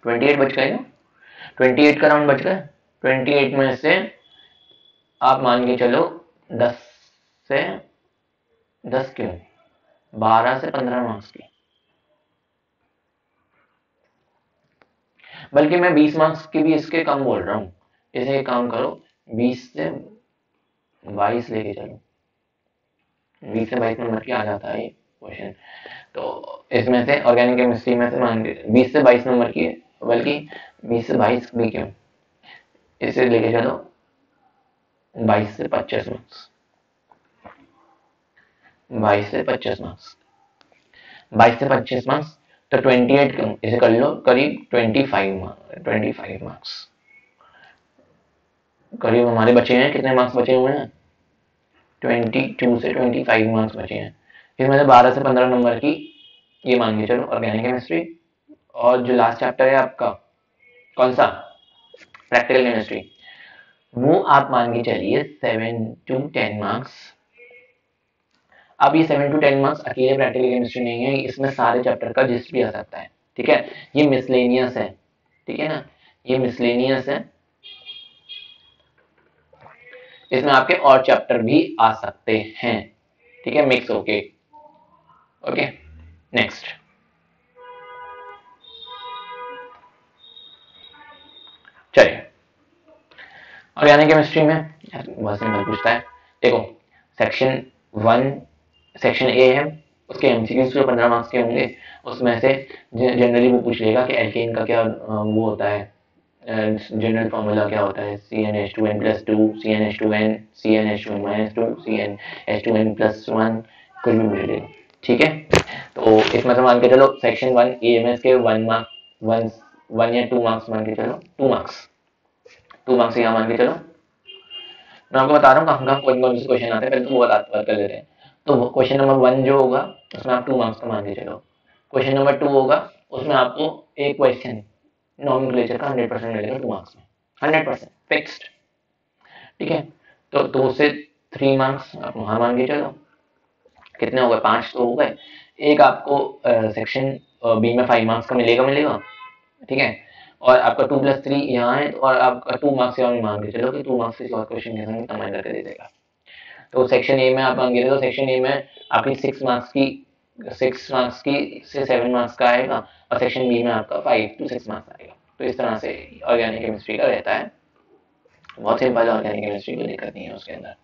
[SPEAKER 1] 28 बच गए ना, 28 का राउंड बच गए। 28 में से आप मान के चलो 10 से 10 क्यों, 12 से 15 मार्क्स की, बल्कि मैं 20 मार्क्स की भी इसके कम बोल रहा हूँ। इसे एक काम करो, 20 से 22 लेके चलो, 20 से 22 नंबर की आ जाता है ये क्वेश्चन। तो इसमें से ऑर्गेनिक केमिस्ट्री में से मान के 20 से 22 नंबर की है, बल्कि 20 से 22 भी क्यों, इसे लेके चलो 22 से 25 मार्क्स, 22 से 25 मार्क्स, 22 से 25 मार्क्स, तो 28 क्यों, इसे कर लो करीब 25 मार्क्स करीब हमारे बचे हैं। कितने मार्क्स बचे हुए हैं? 22 से 25 मार्क्स बचे हैं। इसमें से 12 से 15 नंबर की ये मान के चलो ऑर्गेनिक केमिस्ट्री, और जो लास्ट चैप्टर है आपका कौन सा, प्रैक्टिकल केमिस्ट्री, वो आप मान के चलिए 7 to 10 मार्क्स। अब ये 7 to 10 मार्क्स अकेले प्रैक्टिकल केमिस्ट्री नहीं है, इसमें सारे चैप्टर का जिस्ट भी आ सकता है, ठीक है। ये मिसलेनियस है, ठीक है ना, ये मिसलेनियस है, इसमें आपके और चैप्टर भी आ सकते हैं, ठीक है, मिक्स होके। ओके, नेक्स्ट चलिए, ऑर्गेनिक केमिस्ट्री में बहुत सिंपल पूछता है। देखो सेक्शन 1 सेक्शन ए है, उसके एमसीक्यूज जो 15 मार्क्स के होंगे, उसमें से जनरली वो पूछ लेगा कि एल्केन का क्या वो होता है, जनरल फार्मूला क्या होता है, CnH2n+2, CnH2n, CnH2n-2, CnH2n+1, कुछ भी पूछ लेगा, ठीक है। तो इसमें से मान के चलो सेक्शन 1 EMS के 1 मार्क्स, 1 या 2 मार्क्स मान के चलो, 2 मार्क्स यहाँ मान के चलो। मैं आपको बता रहा हूँ कहाँ कौन कौन से क्वेश्चन आते हैं, पहले तो वो बात कर लेते हैं। तो क्वेश्चन नंबर 1 जो होगा उसमें आप 2 मार्क्स का मान के चलो। क्वेश्चन नंबर 2 होगा, उसमें आपको एक क्वेश्चन नॉमेनक्लेचर का 100% मिलेगा 2 मार्क्स में, 100% फिक्स्ड, ठीक है। तो 2 से 3 मार्क्स आप वहां मान के चलो, कितने हो गए, 5 तो हो गए। एक आपको सेक्शन बी में 5 मार्क्स का मिलेगा, ठीक है। और आपका 2+3 यहाँ है, और आपका 2 मार्क्स यहाँ मान के चलो कि 2 मार्क्स किसी और क्वेश्चन के संग कंबाइन करके दे देगा। तो सेक्शन ए में आप मान के, तो सेक्शन ए में आपकी 6 मार्क्स की से 7 मार्क्स का आएगा, और सेक्शन बी में आपका 5 to 6 मार्क्स आएगा। तो इस तरह से ऑर्गेनिक केमिस्ट्री का रहता है, बहुत सिंपल ऑर्गेनिक केमिस्ट्री, कोई दिक्कत नहीं है उसके अंदर,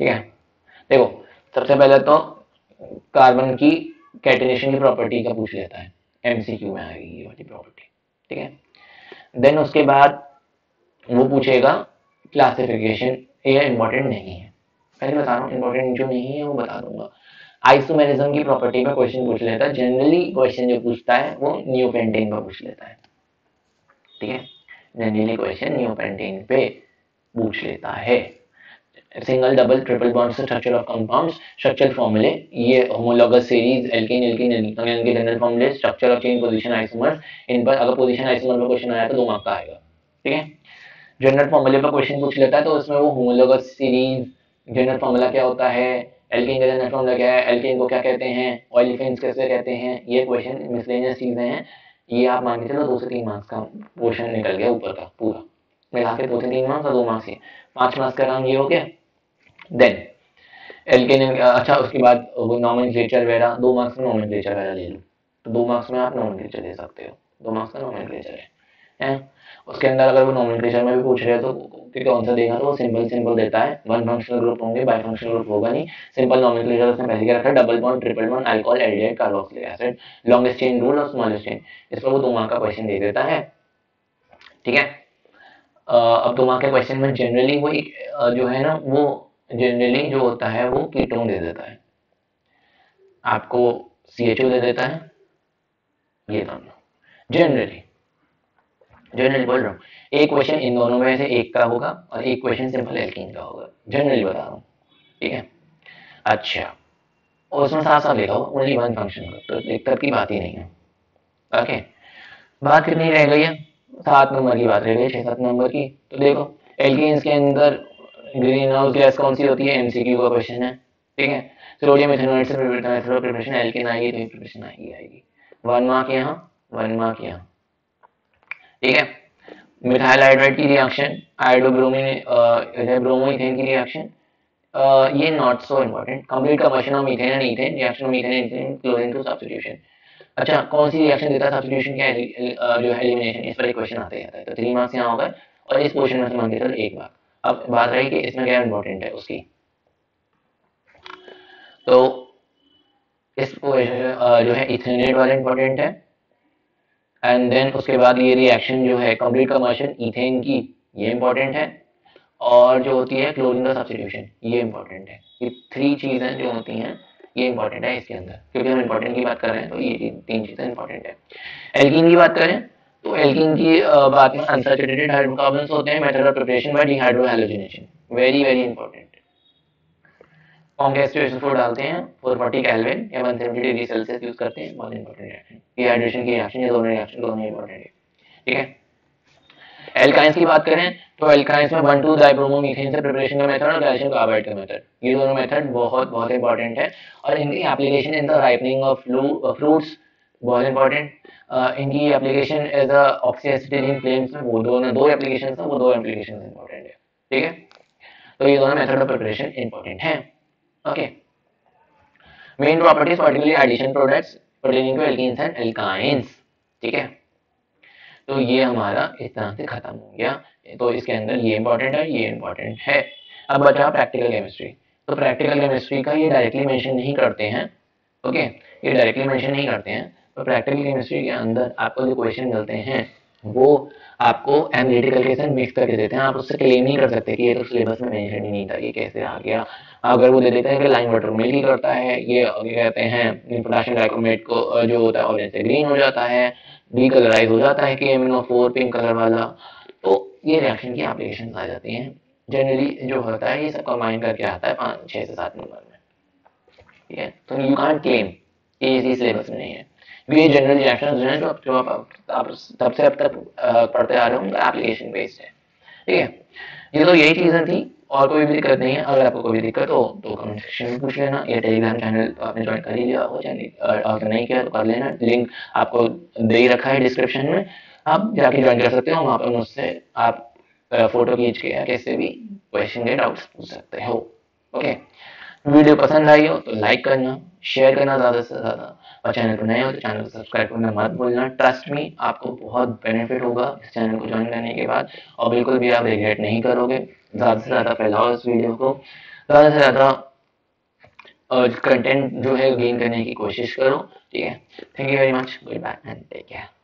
[SPEAKER 1] ठीक है। देखो सबसे पहले तो कार्बन की कैटिनेशन की प्रॉपर्टी का पूछ लेता है, एमसीक्यू में आएगी ये वाली प्रॉपर्टी, ठीक है। देन उसके बाद वो पूछेगा क्लासिफिकेशन ये इम्पोर्टेंट नहीं है, पहले बता रहा हूँ, इम्पोर्टेंट जो नहीं है वो बता दूंगा। आइसोमेरिज्म की प्रॉपर्टी में क्वेश्चन पूछ लेता है, जनरली क्वेश्चन जो पूछता है वो नियोपेंटेन पर पूछ लेता है, ठीक है, जनरली क्वेश्चन नियोपेंटेन पे पूछ लेता है। Single double triple bond structure of compounds, structure formulae, ये homologous series, alkane alkene alkane के general formulae, structure of chain, position isomers, इन पर अगर पोजीशन आइसोमर पर क्वेश्चन आया तो 2 मार्क का आएगा, ठीक है। जनरल फॉर्मूले पर क्वेश्चन पूछ लेता है तो उसमें वो होमोलॉगस सीरीज, जनरल फॉर्मूला क्या होता है, एल्केन का जनरल फॉर्मूला क्या है, एल्केन को क्या कहते हैं, ऑयलीफिन्स कैसे कहते हैं, ये क्वेश्चन मिसलेनियस चीजें हैं, ये आप मान के चलो 2 से 3 मार्क्स का पोर्शन निकल गया ऊपर का पूरा मिला के, 2 से 3 मार्क्स और 2 मार्क्स, ये 5 मार्क्स का काम ये हो गया। देन एल्केन, अच्छा उसके बाद वो नॉमेनक्लेचर वगैरह, 2 मार्क्स में नॉमेनक्लेचर वगैरह ले लो, तो 2 मार्क्स में आप नॉमेनक्लेचर ले सकते हो, 2 मार्क्स का नॉमेनक्लेचर है। उसके अंदर अगर वो नॉमेनक्लेचर में भी पूछ रहे हो तो कौन सा देगा, तो वो सिंपल सिंपल देता है, वन फंक्शनल ग्रुप होंगे, बाई फंक्शनल ग्रुप होगा नहीं, सिंपल नॉमेनक्लेचर उसने पहले क्या रखा है, double bond, triple bond, alcohol, aldehyde, carboxylic acid, longest chain rule और स्मॉलेस्ट चेन, इस पर वो 2 मार्क का क्वेश्चन दे देता है, ठीक है। अब 2 मार्क के क्वेश्चन में जनरली वो जो है ना वो जनरली जो होता है वो कीटोन दे देता है आपको, CHO दे देता है, ये दोनों जनरली, जनरली बोल रहा हूँ, एक क्वेश्चन इन दोनों में से एक का होगा और एक क्वेश्चन सिंपल एल्कीन का होगा, जनरली बता रहा हूँ, ठीक है। अच्छा, और उसमें साफ साफ लिखा हुआ ओनली वन फंक्शन, तो दिक्कत की बात ही नहीं है, ओके। बात कितनी रह गई है, 7 नंबर की बात रह गई, 6-7 नंबर की, तो देखो एल्कीन्स के अंदर ग्रीन हाउस गैस कौन सी होती है, MCQ का क्वेश्चन है, ठीक है। सोडियम इथेनॉल से प्रिपरेशन एल्कीन आएगी तो प्रिपरेशन आएगी 1 मार्क यहाँ, 1 मार्क यहाँ, ठीक है। मिथाइल हाइड्राइड की रिएक्शन, आयोडोब्रोमीन ब्रोमोइथेन की रिएक्शन, ये not so important, complete combustion of methane and ethane, reaction of methane and ethane chlorine to substitution. अच्छा, कौन सी रिएक्शन देता है सब्स्टिट्यूशन क्या है, जो है एलिमिनेशन, इस पर एक क्वेश्चन आते रहता है, तो 3 मार्क्स यहाँ होगा और इस पोर्शन में से मान के चलो 1 मार्क। अब बात रही कि इसमें क्या इंपॉर्टेंट है उसकी, तो इस जो है इथेनेट वाला इंपॉर्टेंट है, एंड देन उसके बाद ये रिएक्शन जो है कंप्लीट कंबशन ईथेन की, ये इंपॉर्टेंट है, और जो होती है क्लोरीन का सब्स्टिट्यूशन, ये इंपॉर्टेंट है। ये 3 चीजें जो होती हैं ये इंपॉर्टेंट है इसके अंदर, क्योंकि हम इंपॉर्टेंट की बात कर रहे हैं तो ये 3 चीजें इंपॉर्टेंट है। एल्कीन की बात करें तो एल्कीन की बात में अनसैचुरेटेड हाइड्रोकार्बन्स होते हैं, method of preparation by dehydrohalogenation, very very important. कौन के SO4 डालते हैं 440 केल्विन या 170 डिग्री सेल्सियस यूज करते हैं, बहुत इंपॉर्टेंट रिएक्शन, डिहाइड्रेशन की रिएक्शन, ये दोनों रिएक्शन दोनों इंपॉर्टेंट है, ठीक है। एल्काइंस की बात करें तो एल्काइंस में 1,2-डाइब्रोमोमीथेन से प्रिपरेशन का मेथड और कैल्शियम कार्बाइड का मेथड, ये दोनों मेथड बहुत बहुत इंपॉर्टेंट है, और इनकी application in the ripening of fruits बहुत इंपॉर्टेंट, इनकी एप्लीकेशन एज अ ऑक्सीएसिटिलीन फ्लेम्स में वो दोनों 2 एप्लीकेशन है, वो 2 एप्लीकेशन इंपॉर्टेंट है, ठीक है। तो ये दोनों मेथड ऑफ प्रिपरेशन इंपॉर्टेंट है, okay. Main properties particularly addition products pertaining to alkenes and alkynes, ठीक है। तो ये हमारा इस तरह से खत्म हो गया, तो इसके अंदर ये इंपॉर्टेंट है, ये इंपॉर्टेंट है। अब बचा प्रैक्टिकल केमिस्ट्री, तो प्रैक्टिकल केमिस्ट्री का ये डायरेक्टली मेंशन नहीं करते हैं, ओके, ये डायरेक्टली मेंशन नहीं करते हैं, तो प्रैक्टिकल केमिस्ट्री के अंदर आपको जो क्वेश्चन मिलते हैं वो आपको एनालिटिकल के साथ मिक्स करके देते हैं, आप उससे क्लेम नहीं कर सकते कि ये तो सिलेबस में मेंशन ही नहीं था, ये कैसे आ गया। अगर वो दे देते हैं कि लाइन वाटर मिल ही करता है, ये कहते हैं पोटेशियम डाइक्रोमेट को जो होता है ऑरेंज से ग्रीन हो जाता है, डीकलराइज हो जाता है KMnO4 पिंक कलर वाला, तो ये रिएक्शन की एप्लीकेशन आ जाती हैं। जनरली जो होता है ये सब कंबाइन करके आता है 6 से 7 नंबर में, ठीक है। तो यू कांट क्लेम कि इसी सिलेबस में नहीं है, ये जनरल रिएक्शंस हैं जो आप तब से अब तक पढ़ते आ रहे हो, एप्लीकेशन बेस्ड है, ठीक है। ये तो यही चीजें थी, और कोई भी दिक्कत नहीं है। अगर आपको कोई भी दिक्कत हो तो कमेंट सेक्शन में पूछ लेना, या टेलीग्राम चैनल आपने ज्वाइन कर ही लिया हो चैनल, अगर नहीं किया तो कर लेना, लिंक आपको दे ही रखा है डिस्क्रिप्शन में, आप जाके ज्वाइन कर सकते हो, वहाँ पर मुझसे आप फोटो खींच के या कैसे भी क्वेश्चन के डाउट्स पूछ सकते हो, ओके। वीडियो पसंद आई हो तो लाइक करना, शेयर करना ज़्यादा से ज़्यादा, और चैनल पर नए हो तो चैनल को सब्सक्राइब करना मत भूलना। ट्रस्ट मी, आपको बहुत बेनिफिट होगा इस चैनल को ज्वाइन करने के बाद, और बिल्कुल भी आप रिग्रेट नहीं करोगे। ज़्यादा से ज़्यादा फैलाओ इस वीडियो को, ज़्यादा से ज़्यादा कंटेंट जो है गेन करने की कोशिश करो, ठीक है। Thank you very much, goodbye and take care.